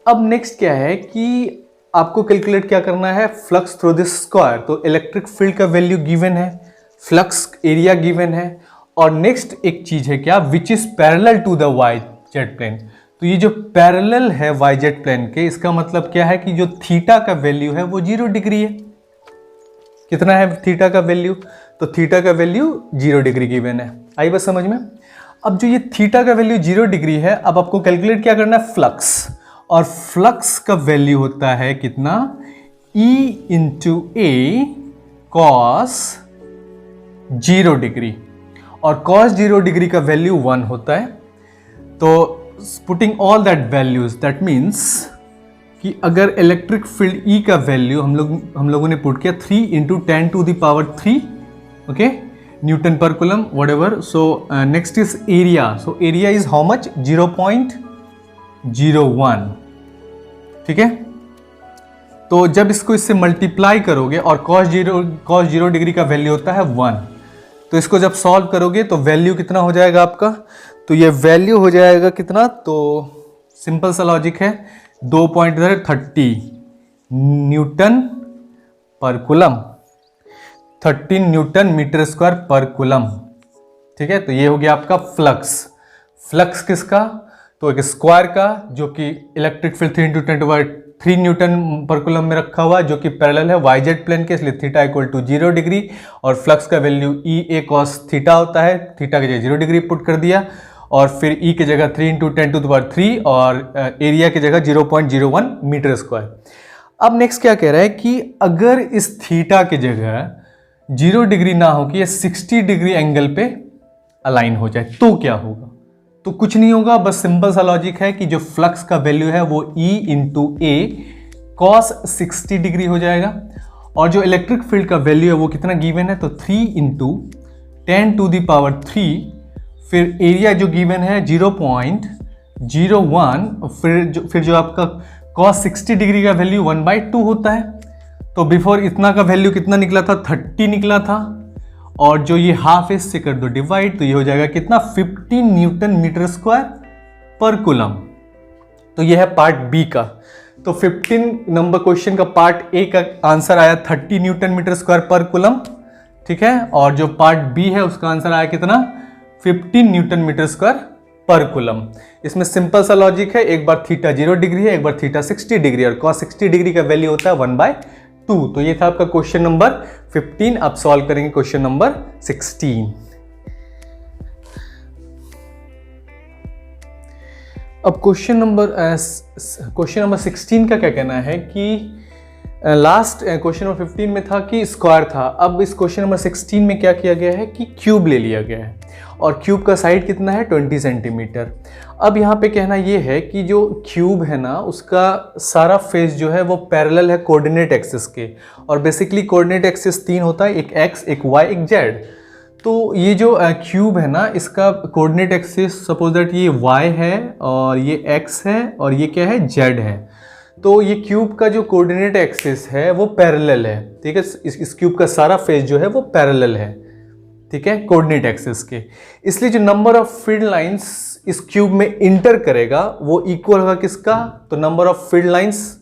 अब नेक्स्ट क्या है कि आपको कैलकुलेट क्या करना है, फ्लक्स थ्रू दिस स्क्वायर। तो इलेक्ट्रिक फील्ड का वैल्यू गिवन है, फ्लक्स एरिया गिवन है, और नेक्स्ट एक चीज है क्या, which is parallel to the Y Z plane. तो ये जो पैरेलल है वाई जेड प्लेन के, इसका मतलब क्या है कि जो थीटा का वैल्यू है वो 0 डिग्री है। कितना है थीटा का वैल्यू, तो थीटा का वैल्यू 0 डिग्री गिवन है। आई बात समझ में। अब जो ये थीटा का वैल्यू 0 डिग्री है, अब आपको कैलकुलेट क्या करना है, फ्लक्स, और फ्लक्स का वैल्यू होता है कितना, E × A cos 0 डिग्री, और cos 0 डिग्री का वैल्यू 1 होता है। तो putting all that values, that means कि अगर इलेक्ट्रिक फील्ड E का वैल्यू हम लोगों ने पुट किया 3 × 10⁻³ ओके न्यूटन पर coulomb whatever. So next is area. So area is how much, 0.01। ठीक है, तो जब इसको इससे मल्टीप्लाई करोगे, और cos 0 डिग्री का वैल्यू होता है 1, तो इसको जब सॉल्व करोगे तो वैल्यू कितना हो जाएगा आपका, तो ये वैल्यू हो जाएगा कितना, तो सिंपल सा लॉजिक है, 2.30 न्यूटन पर कूलम, 13 न्यूटन मीटर स्क्वायर पर कूलम। ठीक है, तो ये हो गया आपका फ्लक्स। फ्लक्स किसका, तो एक स्क्वायर का जो कि इलेक्ट्रिक फील्ड 3 × 10⁻³ न्यूटन पर कूलम में रखा हुआ, जो कि पैरेलल है वाई जेड प्लेन के, इसलिए थीटा = 0 डिग्री, और फ्लक्स का वैल्यू EA cos थीटा होता है, थीटा की जगह 0 डिग्री पुट कर दिया, और फिर E की जगह 3 × 10⁻³ और एरिया की जगह 0.01 मीटर स्क्वायर। अब नेक्स्ट क्या कह रहा है कि अगर इस थीटा की जगह 0 डिग्री ना हो कि ये 60 डिग्री एंगल पे अलाइन हो जाए, तो क्या होगा, तो कुछ नहीं होगा, बस सिंपल सा लॉजिक है कि जो फ्लक्स का वैल्यू है वो E × A cos 60 डिग्री हो जाएगा, और जो इलेक्ट्रिक फील्ड का वैल्यू है वो कितना गिवन है, तो 3 × 10⁻³, फिर एरिया जो गिवन है 0.01, फिर जो आपका cos 60 डिग्री का वैल्यू 1/2 होता है। तो बिफोर इतना का वैल्यू कितना निकला था, 30 निकला था, और जो ये हाफ है इससे कर दो डिवाइड, तो ये हो जाएगा कितना, 15 न्यूटन मीटर स्क्वायर पर कूलम। तो ये है पार्ट बी का। तो 15 नंबर क्वेश्चन का पार्ट ए का आंसर आया 30 न्यूटन मीटर स्क्वायर पर कूलम। ठीक है, और जो पार्ट बी है उसका आंसर आया कितना, 15 न्यूटन मीटर स्क्वायर पर कूलम। इसमें सिंपल सा लॉजिक है, एक बार थीटा 0 डिग्री है, एक बार थीटा 60 डिग्री, और cos 60 डिग्री का वैल्यू होता है 1/2। तो ये था आपका क्वेश्चन नंबर 15। अब सॉल्व करेंगे क्वेश्चन नंबर 16। अब क्वेश्चन नंबर 16 का क्या कहना है कि लास्ट क्वेश्चन नंबर 15 में था कि स्क्वायर था, अब इस क्वेश्चन नंबर 16 में क्या किया गया है कि क्यूब ले लिया गया है, और क्यूब का साइड कितना है, 20 सेंटीमीटर। अब यहाँ पे कहना ये है कि जो क्यूब है ना, उसका सारा फेस जो है वो पैरेलल है कोऑर्डिनेट एक्सिस के, और बेसिकली कोऑर्डिनेट एक्सिस 3 होता है, एक x, एक y, एक z। तो ये जो क्यूब है ना, इसका कोऑर्डिनेट एक्सिस सपोज दैट ये y है, और ये x है, और ये क्या है, z है। तो ये क्यूब का जो कोऑर्डिनेट एक्सिस है वो पैरेलल है। ठीक है, इस क्यूब का सारा फेस जो है वो पैरेलल है। ठीक ठीक है, कोऑर्डिनेट एक्सिस के। इसलिए जो नंबर ऑफ फील्ड लाइंस इस क्यूब में इंटर करेगा वो इक्वल होगा किसका, तो नंबर ऑफ फील्ड लाइंस,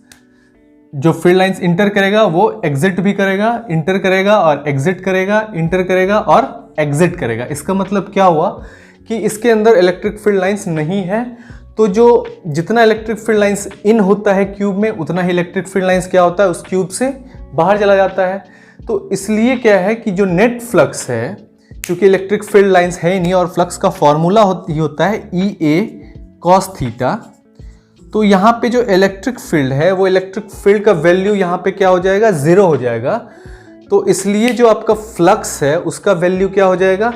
जो फील्ड लाइंस इंटर करेगा वो एग्जिट भी करेगा, इंटर करेगा और एग्जिट करेगा, इंटर करेगा और एग्जिट करेगा। इसका मतलब क्या हुआ कि इसके अंदर इलेक्ट्रिक फील्ड लाइंस नहीं है, तो जो जितना इलेक्ट्रिक फील्ड लाइंस इन होता है क्यूब में उतना ही इलेक्ट्रिक फील्ड लाइंस क्या होता है उस क्यूब से बाहर चला जाता है। तो इसलिए क्या है कि जो नेट फ्लक्स है, क्योंकि इलेक्ट्रिक फील्ड लाइंस है ही नहीं और फ्लक्स का फॉर्मूला होता है EA cos थीटा, तो यहाँ पे जो इलेक्ट्रिक फील्ड है वो इलेक्ट्रिक फील्ड का वैल्यू यहाँ पे क्या हो जाएगा, 0 हो जाएगा। तो इसलिए जो आपका फ्लक्स है उसका वैल्यू क्या हो जाएगा,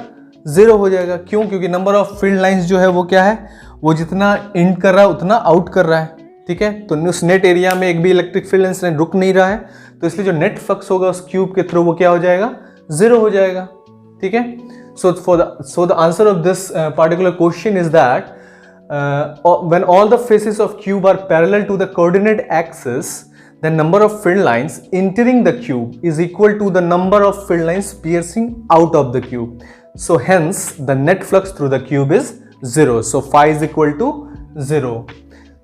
0 हो जाएगा। क्यों, क्योंकि नंबर ऑफ फील्ड लाइंस जो है वो क्या है, वो जितना इन कर रहा है उतना आउट कर रहा है, ठीक है। तो उस नेट एरिया में एक भी इलेक्ट्रिक फील्ड लाइंस रुक नहीं रहा है, तो इसलिए जो नेट फ्लक्स होगा उस क्यूब के थ्रू वो क्या हो जाएगा, 0 हो जाएगा, ठीक है। So the answer of this particular question is that when all the faces of cube are parallel to the coordinate axis, the number of field lines entering the cube is equal to the number of field lines piercing out of the cube. So hence the net flux through the cube is 0. So phi is equal to 0.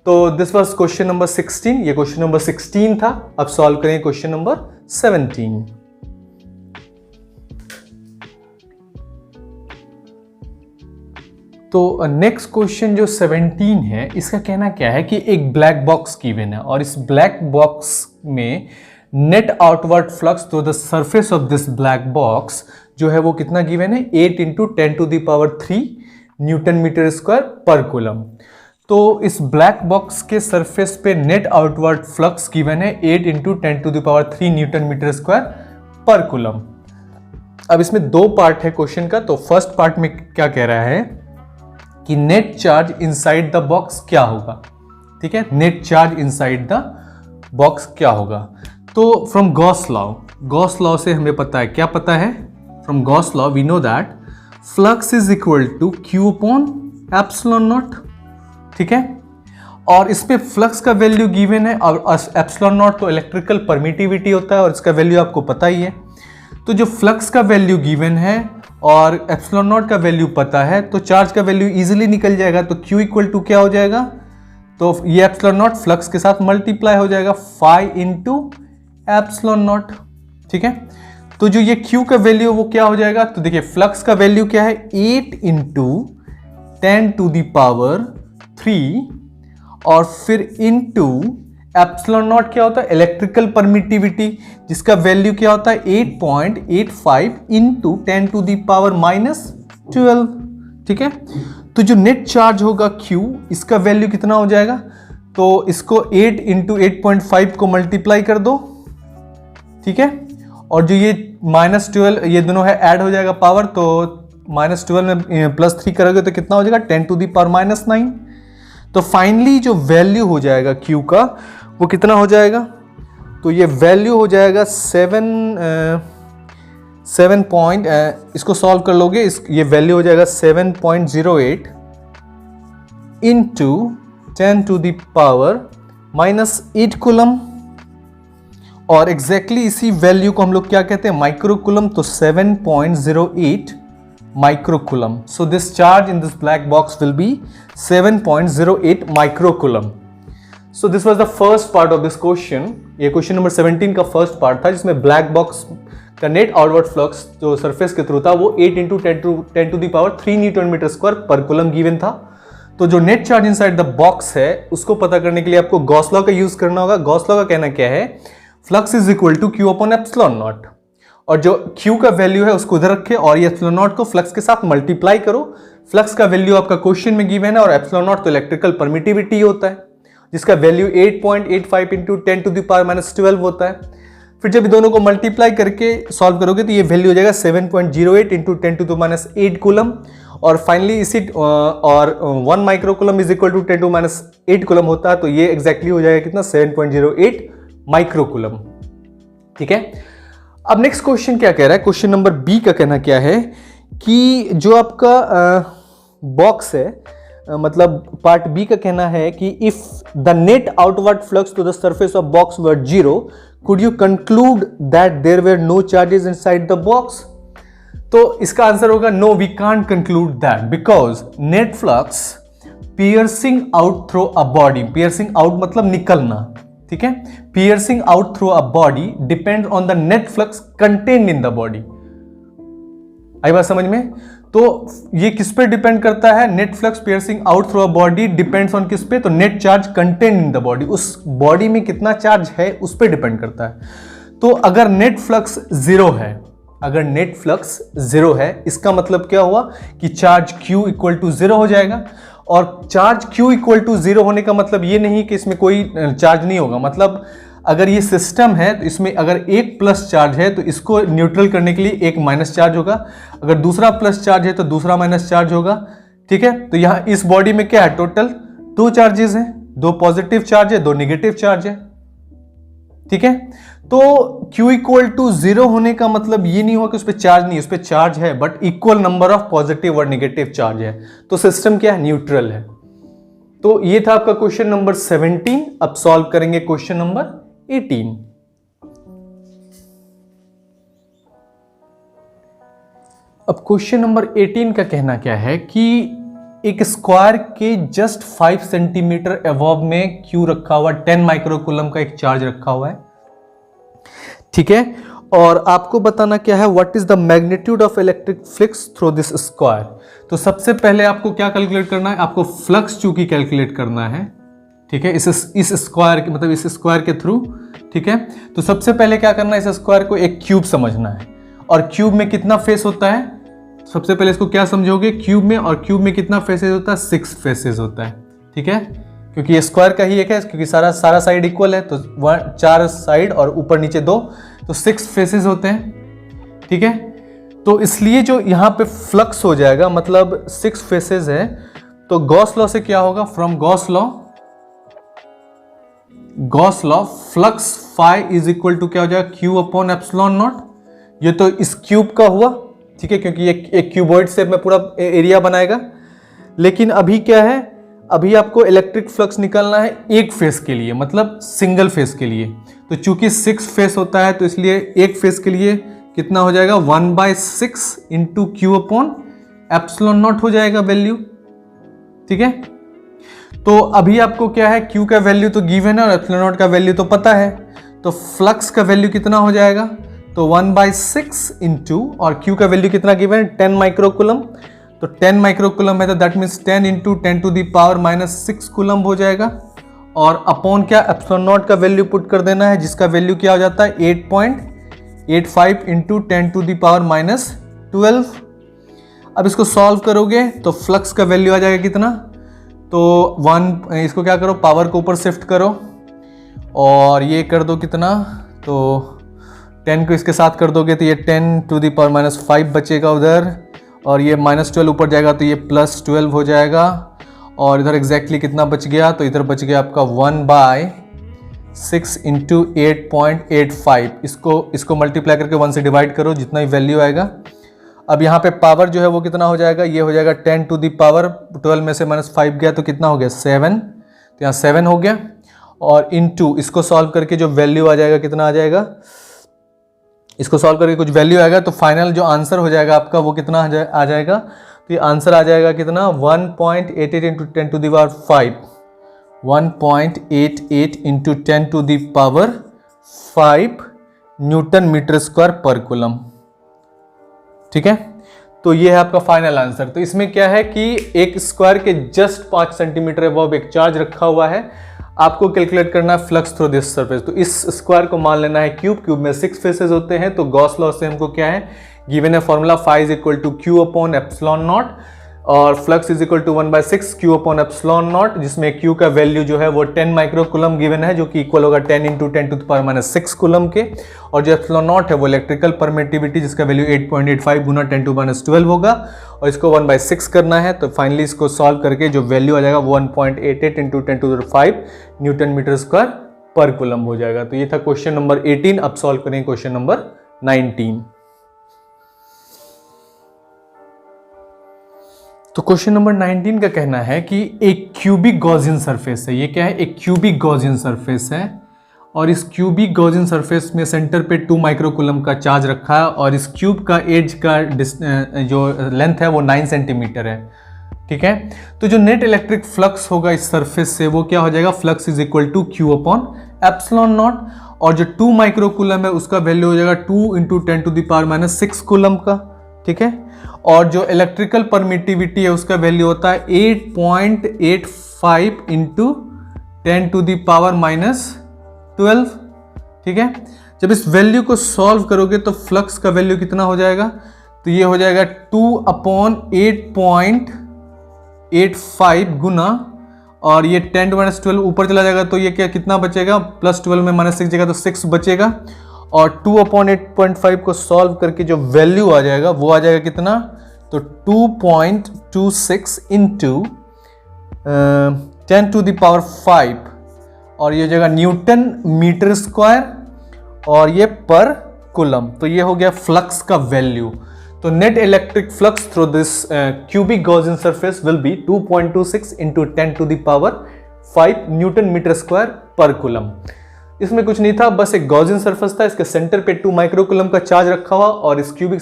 तो this was question number 16. ये question number 16 था। अब solve करेंगे question number 17. तो next question जो 17 है, इसका कहना क्या है कि एक ब्लैक बॉक्स गिवन है और इस ब्लैक बॉक्स में net outward flux through the surface of this black box जो है वो कितना गिवन है, 8 × 10⁻³ न्यूटन मीटर स्क्वायर पर कूलम। तो इस ब्लैक बॉक्स के सरफेस पे नेट आउटवर्ड फ्लक्स गिवन है 8 × 10⁻³ न्यूटन मीटर स्क्वायर पर कूलम। अब इसमें दो पार्ट है क्वेश्चन का। तो फर्स्ट पार्ट में क्या कह रहा है कि net charge inside the box क्या होगा, ठीक है, net charge inside the box क्या होगा। तो फ्रॉम गॉस लॉ से हमें पता है, क्या पता है, from Gauss law we know that flux is equal to Q upon epsilon naught, ठीक है। और इस पे फ्लक्स का वैल्यू गिवन है और एप्सिलॉन नॉट तो इलेक्ट्रिकल परमिटिविटी होता है और इसका वैल्यू आपको पता ही है। तो जो फ्लक्स का वैल्यू गिवन है और एप्सिलॉन नॉट का वैल्यू पता है तो चार्ज का वैल्यू इजीली निकल जाएगा। तो Q इक्वल टू क्या हो जाएगा, तो ये एप्सिलॉन नॉट फ्लक्स के साथ मल्टीप्लाई हो जाएगा, फाई इंटू एप्सिलॉन नॉट, ठीक है। तो जो ये Q का वैल्यू वो क्या हो जाएगा, तो देखिए फ्लक्स का वैल्यू क्या है, 8 × 10⁻³ और फिर इंटू एप्सिलॉन नॉट क्या होता है, इलेक्ट्रिकल परमिटिविटी, जिसका वैल्यू क्या होता है 8.85 × 10⁻⁻12, ठीक है। तो जो नेट चार्ज होगा Q, इसका वैल्यू कितना हो जाएगा, तो इसको 8 × 8.5 को मल्टीप्लाई कर दो, ठीक है। और जो ये -12 ये दोनों है ऐड हो जाएगा पावर, तो -12 में +3 करोगे तो कितना हो जाएगा 10⁻⁹। तो फाइनली जो वैल्यू हो जाएगा Q का वो कितना हो जाएगा, तो ये वैल्यू हो जाएगा 7 इसको सॉल्व कर लोगे, ये वैल्यू हो जाएगा 7.08 × 10⁻⁻8 कूलम। और एग्जैक्टली इसी वैल्यू को हम लोग क्या कहते हैं, माइक्रो कूलम। तो 7.08 micro coulomb. So this charge in this black box will be 7.08 micro coulomb. So this was the first part of this question. ये क्वेश्चन नंबर 17 का फर्स्ट पार्ट था, जिसमें ब्लैक बॉक्स का नेट आउटवर्ड फ्लक्स जो surface के through था वो 8 × 10⁻³ newton metre square पर कूलम गिवन था। तो जो net charge inside the box है उसको पता करने के लिए आपको गॉस लॉ का यूज करना होगा। गॉस लॉ का कहना क्या है, flux is equal to Q upon epsilon naught, और जो Q का वैल्यू है उसको उधर रखे और ये एप्सिलॉन नॉट को फ्लक्स के साथ मल्टीप्लाई करो। फ्लक्स का वैल्यू आपका क्वेश्चन में गिवन है और एप्सिलॉन नॉट तो इलेक्ट्रिकल परमिटिविटी होता है, जिसका वैल्यू 8.85 × 10⁻12 होता है। फिर जब दोनों को मल्टीप्लाई करके सॉल्व करोगे तो ये वैल्यू हो जाएगा 7.08 × 10⁻8 कूलम। और फाइनली इसी और 1 micro coulomb is equal to 10⁻8 coulomb होता है, तो ये एग्जैक्टली हो जाएगा कितना, 7.08 माइक्रो कूलम, ठीक है। अब नेक्स्ट क्वेश्चन क्या कह रहा है, क्वेश्चन नंबर बी का कहना क्या है कि जो आपका बॉक्स है, मतलब पार्ट बी का कहना है कि if the net outward flux to the surface of box were 0, could you conclude that there were no charges inside the box. तो इसका आंसर होगा no, we can't conclude that because net flux piercing out through a body, piercing out मतलब निकलना, ठीक है, piercing out through a body depend on the net flux contained in the body. आई बात समझ में? तो ये किस पे डिपेंड करता है? Net flux piercing out through a body depends on किस पे? तो net charge contained in the body, उस बॉडी में कितना चार्ज है उस पे डिपेंड करता है। तो अगर नेट फ्लक्स जीरो है, अगर नेट फ्लक्स जीरो है, इसका मतलब क्या हुआ कि charge Q equal to zero हो जाएगा। और charge Q equal to zero होने का मतलब ये नहीं कि इसमें कोई चार्ज नहीं होगा, मतलब अगर ये सिस्टम है तो इसमें अगर एक प्लस चार्ज है तो इसको न्यूट्रल करने के लिए एक माइनस चार्ज होगा, अगर दूसरा प्लस चार्ज है तो दूसरा माइनस चार्ज होगा, ठीक है। तो यहां इस बॉडी में क्या है? टोटल दो चार्जेस हैं, दो पॉजिटिव चार्ज है, दो नेगेटिव चार्ज है, ठीक है। तो Q इक्वल टू जीरो होने का मतलब ये नहीं हुआ कि उस पर चार्ज नहीं, उस पर चार्ज है but equal number of positive और नेगेटिव चार्ज है, तो सिस्टम क्या है? न्यूट्रल है। तो ये था आपका क्वेश्चन नंबर 17। अब सॉल्व करेंगे क्वेश्चन नंबर 18। अब क्वेश्चन नंबर 18 का कहना क्या है कि एक स्क्वायर के जस्ट 5 सेंटीमीटर अबव में Q रखा हुआ, 10 माइक्रोकूलम का एक चार्ज रखा हुआ है, ठीक है। और आपको बताना क्या है? What is the magnitude of electric flux through this square. तो सबसे पहले आपको क्या कैलकुलेट करना है? आपको फ्लक्स चूंकि कैलकुलेट करना है, ठीक है, इस स्क्वायर के मतलब इस स्क्वायर के थ्रू, ठीक है। तो सबसे पहले क्या करना है? इस स्क्वायर को एक क्यूब समझना है, और क्यूब में कितना फेस होता है? सबसे पहले इसको क्या समझोगे? क्यूब में, और क्यूब में कितना फेसेस होता है? 6 फेसेस होता है, ठीक है, क्योंकि ये स्क्वायर का ही एक है, क्योंकि सारा साइड इक्वल है, तो 4 साइड और ऊपर नीचे 2, तो 6 फेसेस होते हैं, ठीक है। तो इसलिए जो यहां पे फ्लक्स हो जाएगा मतलब 6 फेसेस है, तो गॉस लॉ से क्या होगा? From Gauss law flux phi is equal to क्या हो जाएगा? Q upon epsilon naught. ये तो इस क्यूब का हुआ, ठीक है, क्योंकि एक क्यूबॉइड शेप में पूरा एरिया बनाएगा। लेकिन अभी क्या है? अभी आपको इलेक्ट्रिक फ्लक्स निकालना है एक फेस के लिए, मतलब सिंगल फेस के लिए। तो चूंकि 6 फेस होता है तो इसलिए एक फेस के लिए कितना हो जाएगा? 1/6 into Q upon epsilon not हो जाएगा वैल्यू, ठीक है। तो अभी आपको क्या है? Q का वैल्यू तो गिवन है और एप्सिलॉन नॉट का वैल्यू तो पता है, तो फ्लक्स का वैल्यू कितना हो जाएगा? तो 1/6 इंटू, और Q का वैल्यू कितना गिवन है? 10 माइक्रोकूलम। तो 10 माइक्रोकूलम है तो that means 10 into 10 to the power -6 coulomb हो जाएगा, और अपॉन क्या? एप्सिलॉन नॉट का वैल्यू पुट कर देना है, जिसका वैल्यू क्या हो जाता है? 8.85 इंटू 10 टू द पावर -12। अब इसको सॉल्व करोगे तो फ्लक्स का वैल्यू आ जाएगा कितना? तो इसको क्या करो? पावर को ऊपर शिफ्ट करो, और ये कर दो कितना? तो 10 को इसके साथ कर दोगे तो ये 10 टू द पावर -5 बचेगा उधर, और ये -12 ऊपर जाएगा तो ये +12 हो जाएगा, और इधर एग्जैक्टली कितना बच गया? तो इधर बच गया आपका 1/6 इंटू 8.85। इसको मल्टीप्लाई करके 1 से डिवाइड करो, जितना ही वैल्यू आएगा। अब यहाँ पे पावर जो है वो कितना हो जाएगा? ये हो जाएगा 10 टू द पावर 12 में से -5 गया तो कितना हो गया? 7। तो यहाँ 7 हो गया, और इनटू इसको सॉल्व करके जो वैल्यू आ जाएगा कितना आ जाएगा? इसको सॉल्व करके कुछ वैल्यू आएगा, तो फाइनल जो आंसर हो जाएगा आपका वो कितना आ जाएगा? तो ये आंसर आ जाएगा कितना? 1.88 into 10 to the power 5, 1.88 into 10 to the power 5 newton metre square पर कूलम, ठीक है। तो ये है आपका फाइनल आंसर। तो इसमें क्या है कि एक स्क्वायर के जस्ट 5 सेंटीमीटर अबव एक चार्ज रखा हुआ है, आपको कैलकुलेट करना है फ्लक्स थ्रू दिस सरफेस। तो इस स्क्वायर को मान लेना है क्यूब में 6 फेसेस होते हैं, तो गॉस लॉ से हमको क्या है गिवन है formula phi is equal to Q upon epsilon naught, और flux is equal to 1/6 Q upon epsilon naught, जिसमें Q का वैल्यू जो है वो 10 माइक्रोकूलम गिवन है, जो कि इक्वल होगा 10 into 10 to the power -6 coulomb के, और जो एप्सिलॉन नॉट है वो इलेक्ट्रिकल परमिटिविटी, जिसका वैल्यू 8.85 गुना 10 टू -12 होगा, और इसको 1/6 करना है। तो फाइनली इसको सॉल्व करके जो वैल्यू आ जाएगा 1.88 into 10 to the 5 newton metre square पर कूलम हो जाएगा। तो ये था क्वेश्चन नंबर 18। अब सॉल्व करेंगे क्वेश्चन नंबर 19। तो क्वेश्चन नंबर 19 का कहना है कि एक क्यूबिक गॉसियन सरफेस है। ये क्या है? एक क्यूबिक गॉसियन सरफेस है, और इस क्यूबिक गॉसियन सरफेस में सेंटर पे 2 माइक्रोकूलम का चार्ज रखा है और इस क्यूब का एज का जो लेंथ है वो 9 सेंटीमीटर है। ठीक है, तो जो नेट इलेक्ट्रिक फ्लक्स होगा इस सरफेस से वो क्या हो जाएगा, flux is equal to Q upon epsilon naught, और जो 2 माइक्रोकूलम है उसका वैल्यू हो जाएगा 2 इंटू 10⁻⁻6 कूलम का। ठीक है, और जो इलेक्ट्रिकल परमिटिविटी है उसका वैल्यू होता है 8.85 इंटू 10⁻⁻12। ठीक है, जब इस वैल्यू को सॉल्व करोगे तो फ्लक्स का वैल्यू कितना हो जाएगा, तो ये हो जाएगा 2/8.85 गुना, और ये 10⁻12 ऊपर चला जाएगा तो ये क्या कितना बचेगा, +12 में -6 जाएगा तो 6 बचेगा, और 2/8.5 को सॉल्व करके जो वैल्यू आ जाएगा वो आ जाएगा कितना, तो 2.26 इंटू 10⁻5, और ये जगह न्यूटन मीटर स्क्वायर, और ये पर कूलम। तो ये हो गया फ्लक्स का वैल्यू। तो net electric flux through this cubic Gaussian surface will be 2.26 into 10⁻5 newton metre square पर कूलम। इसमें कुछ नहीं था, बस एक गॉसियन सरफेस था, इसके सेंटर पे 2 माइक्रोकूलम का चार्ज रखा हुआ, और इस क्यूबिक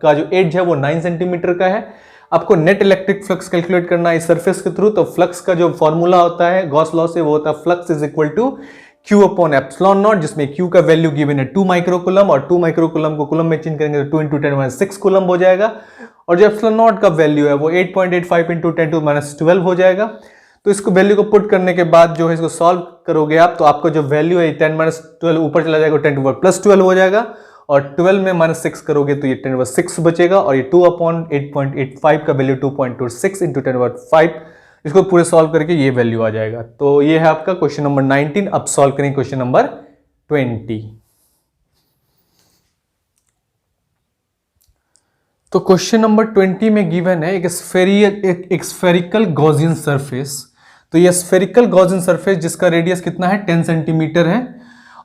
का जो एज है वो 9 सेंटीमीटर का है। आपको नेट इलेक्ट्रिक फ्लक्स कैलकुलेट करना है इस सरफेस के थ्रू, तो फ्लक्स का जो फॉर्मूला होता है गॉस लॉ से वो होता है flux is equal to Q upon epsilon naught, जिसमें क्यू का वैल्यू गिवन है 2 माइक्रोकूलम, और 2 माइक्रोकूलम को कूलम में चेंज करेंगे तो 2 इंटू 10⁻6 कूलम हो जाएगा, और जो एप्सिलॉन नॉट का वैल्यू है वो 8.85 इंटू 10⁻12 हो जाएगा। तो इसको वैल्यू को पुट करने के बाद जो है इसको सॉल्व करोगे आप, तो आपको जो वैल्यू है 10⁻12 ऊपर चला जाएगा, 10⁻+12 हो जाएगा, और 12 में -6 करोगे तो ये 10⁻6 बचेगा, और ये 2/8.85 का वैल्यू 2.26 इंटू 10⁻5, इसको पूरे सॉल्व करके ये वैल्यू आ जाएगा। तो ये है आपका क्वेश्चन नंबर 19। अब सॉल्व करेंगे क्वेश्चन नंबर 20। तो क्वेश्चन नंबर 20 में गिवन है एक स्फेरिकल गॉसियन सरफेस। तो ये स्फेरिकल गॉसियन सरफेस जिसका रेडियस कितना है, 10 सेंटीमीटर है,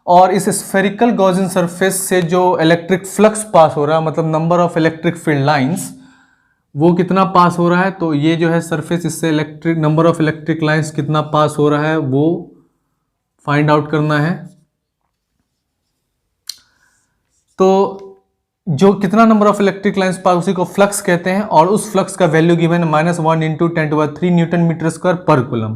और इस स्फेरिकल गॉसियन सरफेस से जो इलेक्ट्रिक फ्लक्स पास हो रहा है, मतलब number of electric field lines, वो कितना पास हो रहा है। तो ये जो है सरफेस, इससे नंबर ऑफ इलेक्ट्रिक लाइंस कितना पास हो रहा है वो फाइंड आउट करना है। तो जो कितना number of electric lines pass, उसी को फ्लक्स कहते हैं, और उस फ्लक्स का वैल्यू गिवन है -1 इंटू 10⁻³ न्यूटन मीटर स्क्वायर पर कूलम।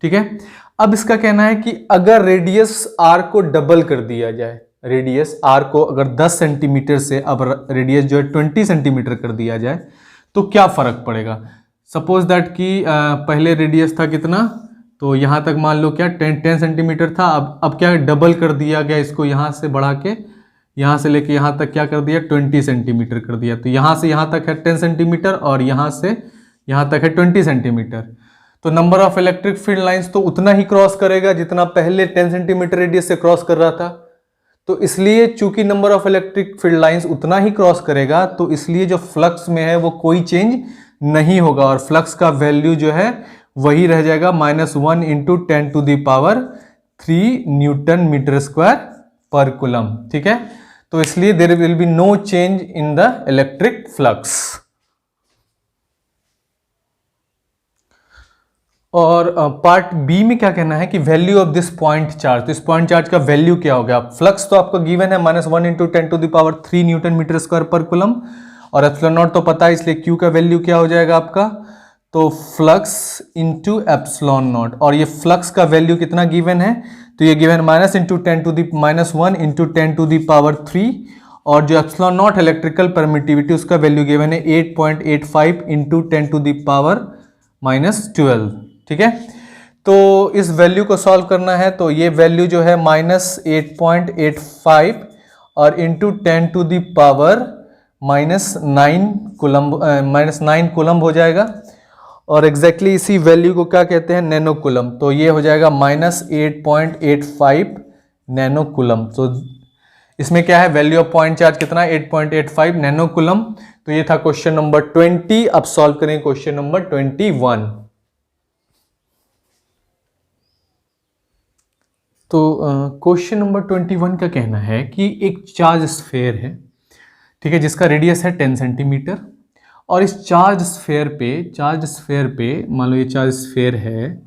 ठीक है, अब इसका कहना है कि अगर रेडियस आर को डबल कर दिया जाए, रेडियस आर को अगर 10 सेंटीमीटर से अब रेडियस जो है 20 सेंटीमीटर कर दिया जाए तो क्या फर्क पड़ेगा। सपोज दैट कि पहले रेडियस था कितना, तो यहाँ तक मान लो क्या 10 सेंटीमीटर था, अब क्या डबल कर दिया गया, इसको यहाँ से बढ़ा के यहाँ से लेके यहाँ तक क्या कर दिया, 20 सेंटीमीटर कर दिया। तो यहाँ से यहाँ तक है 10 सेंटीमीटर, और यहाँ से यहाँ तक है 20 सेंटीमीटर। तो number of electric field lines तो उतना ही क्रॉस करेगा जितना पहले 10 सेंटीमीटर रेडियस से क्रॉस कर रहा था। तो इसलिए चूंकि number of electric field lines उतना ही क्रॉस करेगा, तो इसलिए जो फ्लक्स में है वो कोई चेंज नहीं होगा, और फ्लक्स का वैल्यू जो है वही रह जाएगा -1 इंटू 10⁻³ न्यूटन मीटर स्क्वायर पर कूलम। ठीक है, तो इसलिए there will be no change in the electric flux. और पार्ट बी में क्या कहना है कि value of this point charge. तो इस पॉइंट चार्ज का वैल्यू क्या होगा, फ्लक्स तो आपको गिवन है -1 इंटू 10⁻³ न्यूटन मीटर स्क्वायर पर कूलम, और एप्सिलॉन नॉट तो पता है, इसलिए क्यू का वैल्यू क्या हो जाएगा आपका, तो फ्लक्स इंटू एप्सिलॉन नॉट, और ये फ्लक्स का वैल्यू कितना गिवन है, तो ये गिवन -1 इंटू 10⁻⁻⁻⁻⁻3, और जो एप्सिलॉन नॉट इलेक्ट्रिकल परमिटिविटी उसका वैल्यू गिवन है 8.85 इंटू 10⁻⁻12। ठीक है, तो इस वैल्यू को सॉल्व करना है, तो ये वैल्यू जो है -8.85 और इंटू 10⁻⁻9 कूलम्ब हो जाएगा, और एग्जैक्टली इसी वैल्यू को क्या कहते हैं, नैनो कूलम्ब। तो ये हो जाएगा -8.85 नैनो कूलम्ब। तो इसमें क्या है, वैल्यू ऑफ पॉइंट चार्ज कितना, 8.85 नैनो कूलम्ब। तो ये था क्वेश्चन नंबर 20। अब सॉल्व करें क्वेश्चन नंबर 21। तो क्वेश्चन नंबर 21 का कहना है कि एक चार्ज स्फेयर है, ठीक है, जिसका रेडियस है 10 सेंटीमीटर, और इस चार्ज स्फेयर पे मान लो ये चार्ज स्फेयर है,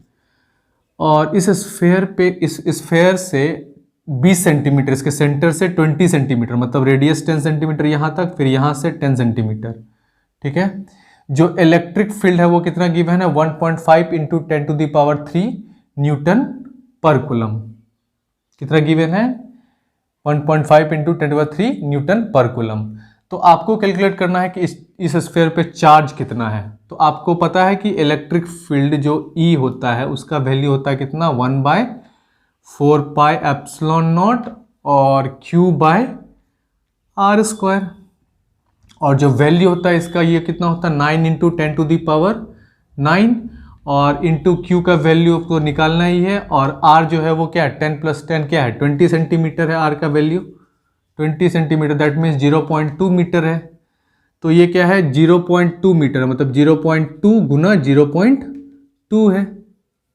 और इस स्फेयर पे, इस स्फेयर से 20 सेंटीमीटर, इसके सेंटर से 20 सेंटीमीटर, मतलब रेडियस 10 सेंटीमीटर यहाँ तक, फिर यहाँ से 10 सेंटीमीटर। ठीक है, जो इलेक्ट्रिक फील्ड है वो कितना गिवन है, 1.5 इंटू 10⁻³ न्यूटन पर कूलम। कितना गिवन है, 1.5 इंटू 10⁻³ न्यूटन पर कूलम। तो आपको कैलकुलेट करना है कि इस स्फीयर पे चार्ज कितना है। तो आपको पता है कि इलेक्ट्रिक फील्ड जो E होता है उसका वैल्यू होता है कितना, 1/4πε0 और Q/r²। और जो वैल्यू होता है इसका ये कितना होता है, 9 इंटू 10⁻⁹ और इंटू Q का वैल्यू आपको निकालना ही है। और R जो है वो क्या है, 10 + 10 क्या है, 20 सेंटीमीटर है R का value, 20 centimetre, that means 0.2 metre है। तो ये क्या है, 0.2 मीटर, मतलब 0.2 गुना 0.2 है।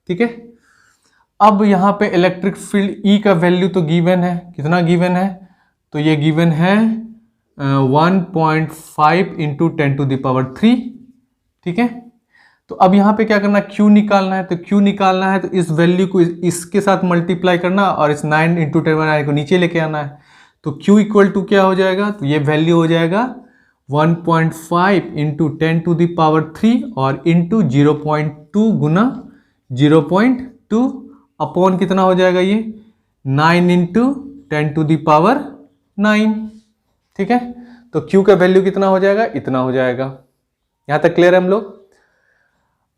ठीक है, अब यहाँ पे इलेक्ट्रिक फील्ड E का वैल्यू तो गिवन है, कितना गिवन है, तो ये गिवन है 1.5 इंटू 10⁻³। ठीक है, तो अब यहाँ पे क्या करना, Q निकालना है। तो Q निकालना है तो इस वैल्यू को इसके साथ मल्टीप्लाई करना और इस 9 इंटू 10 को नीचे लेके आना है। तो Q इक्वल टू क्या हो जाएगा, तो ये वैल्यू हो जाएगा 1.5 इंटू 10⁻³ और इंटू 0.2 गुना 0.2 अपॉन कितना हो जाएगा, ये 9 इंटू 10⁻⁹। ठीक है, तो Q का वैल्यू कितना हो जाएगा, इतना हो जाएगा। यहां तक क्लियर है हम लोग।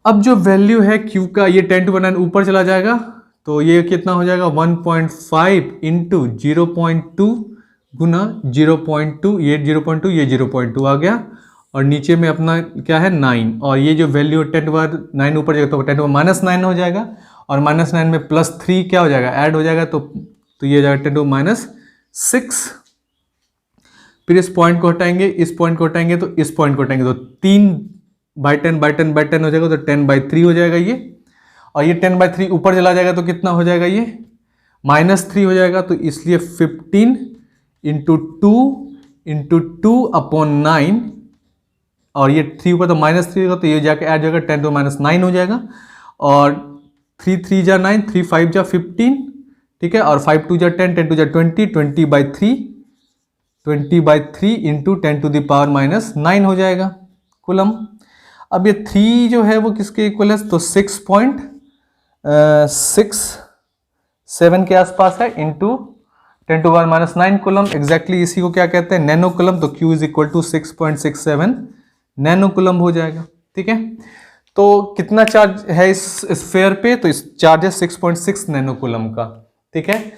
अब जो वैल्यू है Q का, ये 10⁻⁹ ऊपर चला जाएगा, तो ये कितना हो जाएगा, 1.5 इंटू 0.2 गुना 0.2, ये 0.2 ये 0.2 आ गया, और नीचे में अपना क्या है 9, और ये जो वैल्यू 10⁻9 ऊपर जाएगा तो 10⁻�9 हो जाएगा, और -9 में +3 क्या हो जाएगा, ऐड हो जाएगा, तो ये हो जाएगा 10⁻6। फिर इस पॉइंट को हटाएंगे, इस पॉइंट को हटाएंगे, तो इस पॉइंट को हटाएंगे, तो 3/10/10/10 हो जाएगा, तो 10/3 हो जाएगा ये। और ये 10/3 ऊपर चला जाएगा तो कितना हो जाएगा, ये -3 हो जाएगा। तो इसलिए 15 इंटू 2 अपॉन 9, और ये 3 ऊपर तो -3 होगा, तो ये जाके ऐड हो जाएगा 10⁻9 हो जाएगा। और 3 3 जा 9, 3 5 जा 15, ठीक है, और 5 2 जा 10, 10 2 जा 20, 20/3 इंटू 10⁻⁻9 हो जाएगा कूलम। अब ये 3 जो है वो किसके इक्वल है, तो 6.67 के आसपास है, इंटू 10⁻⁻9 कूलम। एग्जैक्टली इसी को क्या कहते हैं, नैनो कूलम। तो Q is equal to 6.67 nano coulomb हो जाएगा। ठीक है, तो कितना चार्ज है इस स्फीयर पे, तो इस चार्ज है 6.6 नैनो कूलम का। ठीक है,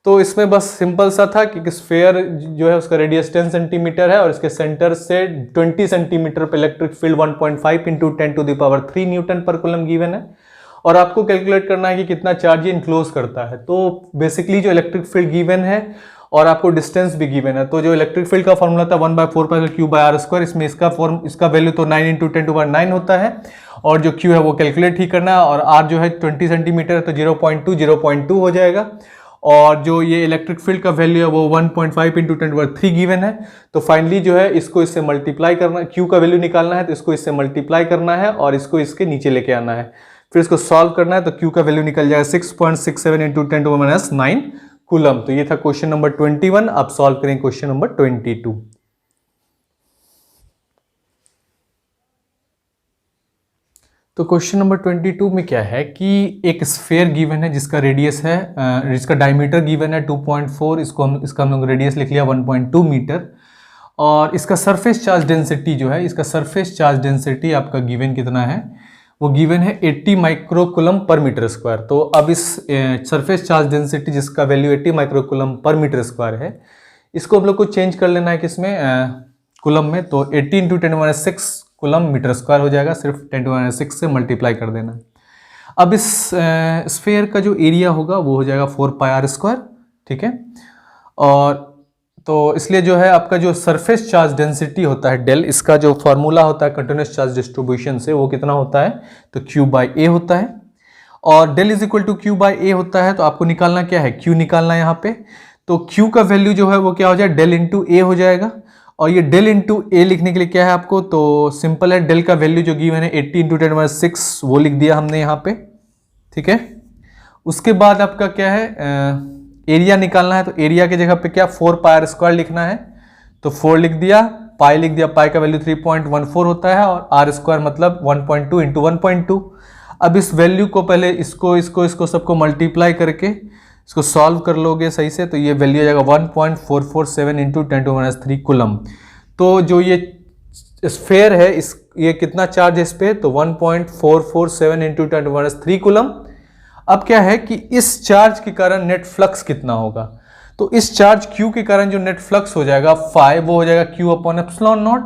तो इसमें बस सिंपल सा था कि स्फीयर जो है उसका रेडियस 10 सेंटीमीटर है और इसके सेंटर से 20 सेंटीमीटर पे इलेक्ट्रिक फील्ड 1.5 इंटू 10⁻³ न्यूटन पर कूलम गिवन है, और आपको कैलकुलेट करना है कि कितना चार्ज ये इनक्लोज करता है। तो बेसिकली जो इलेक्ट्रिक फील्ड गिवन है और आपको डिस्टेंस भी गिवन है, तो जो इलेक्ट्रिक फील्ड का फॉर्मूला था 1/4π/Q/r², इसमें इसका वैल्यू तो 9 इंटू 10⁻9 होता है, और जो Q है वो कैलकुलेट ही करना है, और R जो है 20 सेंटीमीटर है, तो 0.2 हो जाएगा। और जो ये इलेक्ट्रिक फील्ड का वैल्यू है वो 1.5 इंटू 10⁻³ गिवन है। तो फाइनली जो है इसको इससे मल्टीप्लाई करना है, Q का वैल्यू निकालना है, तो इसको इससे मल्टीप्लाई करना है और इसको इसके नीचे लेके आना है, फिर इसको सॉल्व करना है। तो Q का वैल्यू निकल जाएगा 6.67 इंटू 10⁻⁹ कूलम। तो ये था क्वेश्चन नंबर 21। अब सॉल्व करें क्वेश्चन नंबर 22। तो क्वेश्चन नंबर 22 में क्या है कि एक स्फीयर गिवन है जिसका रेडियस है, जिसका डायमीटर गिवन है 2.4, इसका हम लोग रेडियस लिख लिया 1.2 मीटर, और इसका सरफेस चार्ज डेंसिटी जो है, इसका सरफेस चार्ज डेंसिटी आपका गिवन कितना है, वो गिवन है 80 micro coulomb per metre square. तो अब इस सरफेस चार्ज डेंसिटी जिसका value 80 micro coulomb per metre square है, इसको हम लोग को चेंज कर लेना है किसमें, कूलम में। तो 80 इंटू 10⁻6 कूलम मीटर स्क्वायर हो जाएगा, सिर्फ 10⁻6 से मल्टीप्लाई कर देना। अब इस स्फीयर का जो एरिया होगा वो हो जाएगा 4πr²। ठीक है, और तो इसलिए जो है आपका जो सरफेस चार्ज डेंसिटी होता है डेल, इसका जो फॉर्मूला होता है कंटिन्यूस चार्ज डिस्ट्रीब्यूशन से, वो कितना होता है, तो Q/A होता है, और del is equal to Q/A होता है। तो आपको निकालना क्या है, Q निकालना है यहाँ पे। तो Q का वैल्यू जो है वो क्या हो जाएगा, डेल इंटू A हो जाएगा, और ये डेल इंटू A लिखने के लिए क्या है आपको, तो सिंपल है, डेल का वैल्यू जो गिवन है 80 इंटू 10⁻6 वो लिख दिया हमने यहाँ पे। ठीक है, उसके बाद आपका क्या है, एरिया निकालना है तो एरिया की जगह पे क्या 4 पाई आर स्क्वायर लिखना है, तो 4 लिख दिया, पाई लिख दिया, पाई का वैल्यू 3.14 होता है और आर स्क्वायर मतलब 1.2 इंटू 1.2। अब इस वैल्यू को पहले इसको सबको मल्टीप्लाई करके इसको सॉल्व कर लोगे सही से, तो ये वैल्यू आ जाएगा 1.447 इंटू 10⁻³ कूलम। तो जो ये स्फेयर है ये कितना चार्ज है इस पे, तो 1.447 इंटू 10⁻³ कूलम। अब क्या है कि इस चार्ज के कारण नेट फ्लक्स कितना होगा, तो इस चार्ज Q के कारण जो नेट फ्लक्स हो जाएगा फाई, वो हो जाएगा Q/ε0।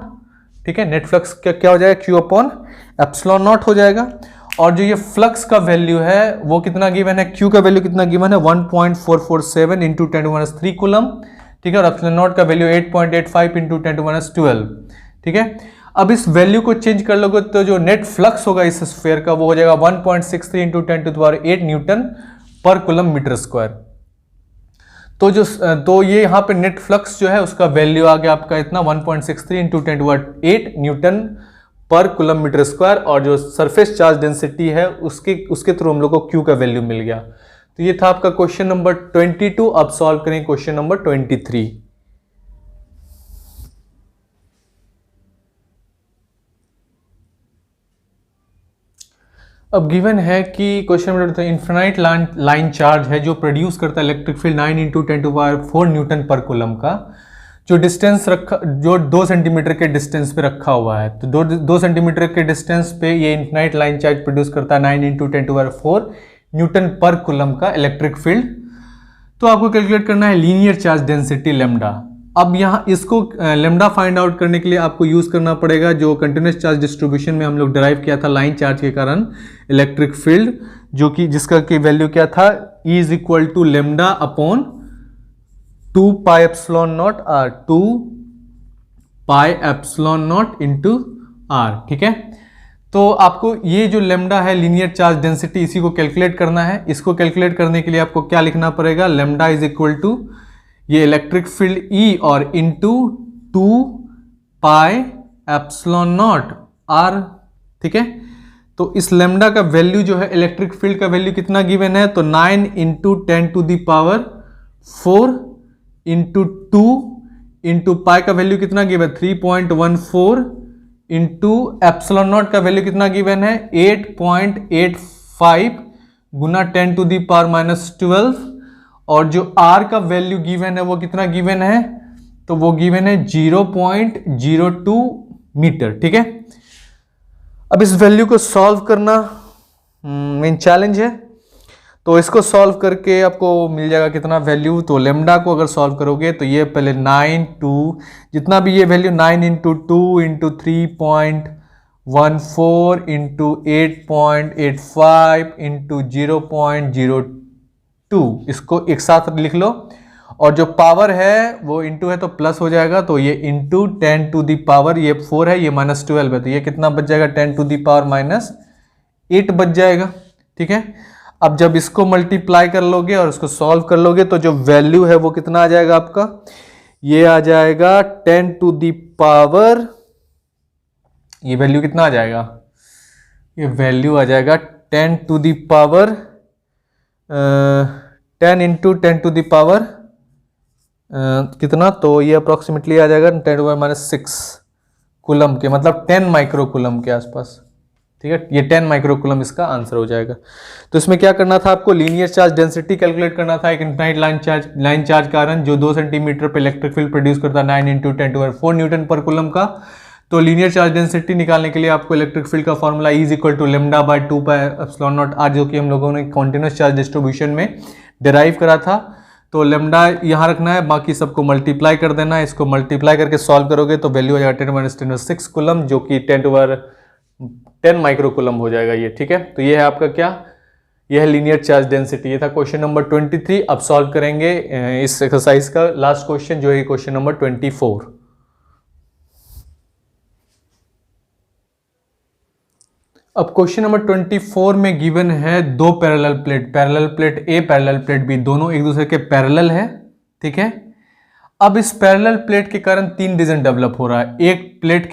ठीक है, नेट फ्लक्स क्या हो जाएगा, Q/ε0 हो जाएगा। और जो ये फ्लक्स का वैल्यू है वो कितना गिवन है, Q का वैल्यू कितना गिवन है 1.447 इंटू 10⁻³ कूलम। ठीक है, और ε0 का वैल्यू 8.85 इंटू 10⁻12। ठीक है, अब इस वैल्यू को चेंज कर लोगे तो जो नेट फ्लक्स होगा इस स्फीयर का वो हो जाएगा 1.63 इंटू 10⁸ न्यूटन पर कूलम मीटर स्क्वायर। तो ये यहाँ पे नेट फ्लक्स जो है उसका वैल्यू आ गया आपका इतना 1.63 इंटू 10⁸ न्यूटन पर कूलम मीटर स्क्वायर, और जो सरफेस चार्ज डेंसिटी है उसके थ्रू हम लोग को Q का वैल्यू मिल गया। तो ये था आपका क्वेश्चन नंबर 22। अब सॉल्व करें क्वेश्चन नंबर 23। अब गिवन है कि question number infinite line charge है जो प्रोड्यूस करता है इलेक्ट्रिक फील्ड 9 इंटू 10⁴ न्यूटन पर कूलम का, जो डिस्टेंस जो 2 सेंटीमीटर के डिस्टेंस पे रखा हुआ है। तो 2 सेंटीमीटर के डिस्टेंस पे ये इन्फिनाइट लाइन चार्ज प्रोड्यूस करता है 9 इंटू 10⁴ न्यूटन पर कूलम का इलेक्ट्रिक फील्ड। तो आपको कैलकुलेट करना है लीनियर चार्ज डेंसिटी लेमडा। अब यहाँ इसको लेमडा फाइंड आउट करने के लिए आपको यूज करना पड़ेगा जो कंटिन्यूस चार्ज डिस्ट्रीब्यूशन में हम लोग डिराइव किया था लाइन चार्ज के कारण इलेक्ट्रिक फील्ड, जो कि जिसका की वैल्यू क्या था, E is equal to lambda upon 2 pi epsilon naught R, 2 pi epsilon naught into R. ठीक है, तो आपको ये जो लेमडा है लीनियर चार्ज डेंसिटी, इसी को कैलकुलेट करना है। इसको कैलकुलेट करने के लिए आपको क्या लिखना पड़ेगा, लेमडा इज इक्वल टू ये इलेक्ट्रिक फील्ड E और into 2 pi epsilon naught R. ठीक है, तो इस लेमडा का वैल्यू जो है इलेक्ट्रिक फील्ड का वैल्यू कितना गिवन है, तो 9 इंटू 10⁴ इंटू 2 इंटू पाई का वैल्यू कितना गिवन है 3.14 इंटू एप्सिलॉन नॉट का वैल्यू कितना गिवन है 8.85 गुना 10⁻⁻12, और जो R का वैल्यू गिवन है वो कितना गिवन है, तो वो गिवन है 0.02 मीटर। ठीक है, अब इस वैल्यू को सॉल्व करना मेन चैलेंज है। तो इसको सॉल्व करके आपको मिल जाएगा कितना वैल्यू, तो लेमडा को अगर सॉल्व करोगे तो ये पहले 9 जितना भी ये value 9 into 2 into 3.14 into 8.85 into 0.02, इसको एक साथ लिख लो, और जो पावर है वो इंटू है तो प्लस हो जाएगा, तो ये इंटू 10⁻, ये 4 है ये -12 है, तो ये कितना बच जाएगा 10⁻⁸ बच जाएगा। ठीक है, अब जब इसको मल्टीप्लाई कर लोगे और इसको सॉल्व कर लोगे तो जो वैल्यू है वो कितना आ जाएगा आपका, ये आ जाएगा 10⁻, ये वैल्यू कितना आ जाएगा, ये वैल्यू आ जाएगा 10⁻, 10 इंटू 10⁻, कितना, तो ये अप्रोक्सीमेटली आ जाएगा 10⁻⁶ कूलम के, मतलब 10 माइक्रो कूलम के आसपास। ठीक है, ये 10 माइक्रो कूलम इसका आंसर हो जाएगा। तो इसमें क्या करना था आपको, लीनियर चार्ज डेंसिटी कैलकुलेट करना था एक इनफाइनाइट लाइन चार्ज कारण जो 2 सेंटीमीटर पे इलेक्ट्रिक फील्ड प्रोड्यूस करता है 9 इंटू 10⁴ न्यूटन पर कूलम का। तो लीनियर चार्ज डेंसिटी निकालने के लिए आपको इलेक्ट्रिक फील्ड का formula E is equal to lambda by 2 pi epsilon naught R, जो कि हम लोगों ने कॉन्टिन्यूस चार्ज डिस्ट्रीब्यूशन में डिराइव करा था। तो लेमडा यहाँ रखना है, बाकी सबको मल्टीप्लाई कर देना है। इसको मल्टीप्लाई करके सॉल्व करोगे तो वैल्यू हो जाएगा 10⁻⁶ कूलम, जो कि 10 माइक्रो कूलम हो जाएगा ये। ठीक है, तो ये है आपका क्या, ये है लीनियर चार्ज डेंसिटी। ये था क्वेश्चन नंबर 23। अब सॉल्व करेंगे इस एक्सरसाइज का लास्ट क्वेश्चन जो है क्वेश्चन नंबर 24। अब क्वेश्चन नंबर 24 में गिवन है 2 parallel plate A parallel plate B, दोनों एक दूसरे के पैरेलल है। ठीक है, अब इस पैरेलल प्लेट के कारण 3 रीजन डेवलप हो रहा है, एक प्लेट A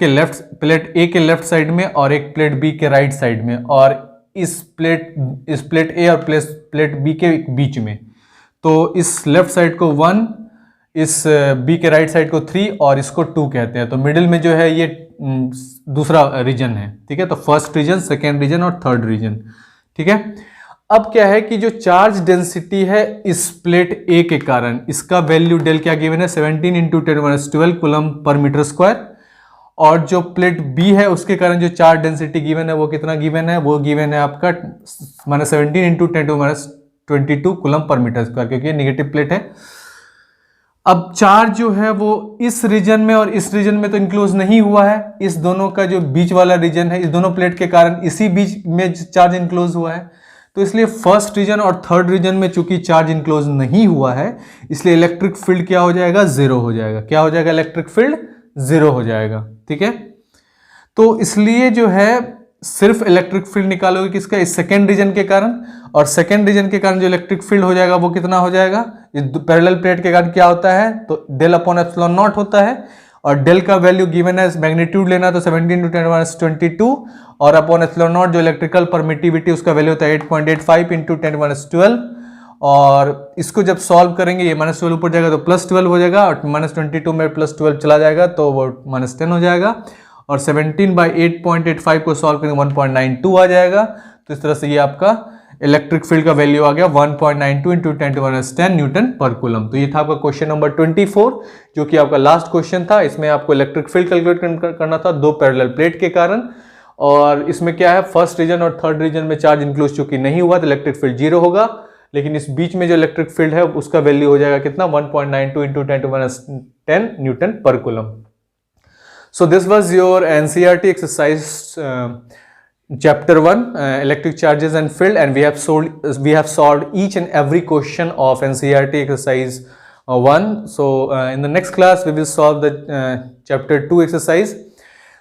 के लेफ्ट साइड में और एक प्लेट B के राइट साइड में, और इस प्लेट A और प्लेट B के बीच में। तो इस लेफ्ट साइड को 1, इस बी के राइट साइड को 3 और इसको 2 कहते हैं। तो मिडिल में जो है ये दूसरा रीजन है, ठीक है। तो फर्स्ट रीजन, सेकेंड रीजन और थर्ड रीजन, ठीक है। अब क्या है कि जो चार्ज डेंसिटी है इस प्लेट ए के कारण, इसका वैल्यू डेल क्या गिवन है, 17 into 10⁻12 coulomb per metre square. और जो प्लेट बी है उसके कारण जो चार्ज डेंसिटी गिवन है वो कितना गिवन है, वो गिवन है आपका -17 into 10⁻22 coulomb per metre square, क्योंकि ये निगेटिव प्लेट है। अब चार्ज जो है वो इस रीजन में और इस रीजन में तो इंक्लोज नहीं हुआ है, इस दोनों का जो बीच वाला रीजन है, इस दोनों प्लेट के कारण इसी बीच में चार्ज इंक्लोज हुआ है। तो इसलिए फर्स्ट रीजन और थर्ड रीजन में चूंकि चार्ज इंक्लोज नहीं हुआ है, इसलिए इलेक्ट्रिक फील्ड क्या हो जाएगा, जीरो हो जाएगा। क्या हो जाएगा, इलेक्ट्रिक फील्ड जीरो हो जाएगा, ठीक है। तो इसलिए जो है सिर्फ इलेक्ट्रिक फील्ड निकालोगे किसका, इस सेकेंड रीजन के कारण, और सेकेंड रीजन के कारण जो इलेक्ट्रिक फील्ड हो जाएगा वो कितना हो जाएगा, इस पैरेलल प्लेट के कारण क्या होता है, तो डेल अपॉन एप्सिलॉन नॉट होता है। और डेल का वैल्यू गिवन है, मैग्नीट्यूड लेना तो 17 इंटू 10⁻22 और अपॉन एप्सिलॉन नॉट जो इलेक्ट्रिकल परमिटिविटी उसका वैल्यू होता है 8.85 इंटू 10⁻12। और इसको जब सॉल्व करेंगे ये -12 ऊपर जाएगा तो +12 हो जाएगा, और -22 में +12 चला जाएगा तो वो -10 हो जाएगा। और 17/8.85 को सॉल्व करेंगे 1.92 आ जाएगा। तो इस तरह से ये आपका इलेक्ट्रिक फील्ड का वैल्यू आ गया 1.92 इंटू 10⁻10 न्यूटन पर कूलम। तो ये था आपका क्वेश्चन नंबर 24, जो कि आपका लास्ट क्वेश्चन था। इसमें आपको इलेक्ट्रिक फील्ड कैलकुलेट करना था दो पैरेलल प्लेट के कारण। और इसमें क्या है, फर्स्ट रीजन और थर्ड रीजन में चार्ज इंक्लूज चूंकि नहीं हुआ तो इलेक्ट्रिक फील्ड जीरो होगा, लेकिन इस बीच में जो इलेक्ट्रिक फील्ड है उसका वैल्यू हो जाएगा कितना, 1.92 इंटू 10⁻10 न्यूटन पर coulomb. So this was your NCERT exercise chapter 1 electric charges and field, and we have solved each and every question of NCERT exercise 1. So in the next class we will solve the chapter 2 exercise.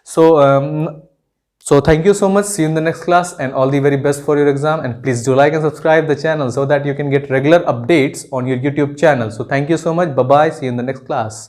So thank you so much. See you in the next class, and all the very best for your exam. And please do like and subscribe the channel so that you can get regular updates on your YouTube channel. So thank you so much. Bye bye. See you in the next class.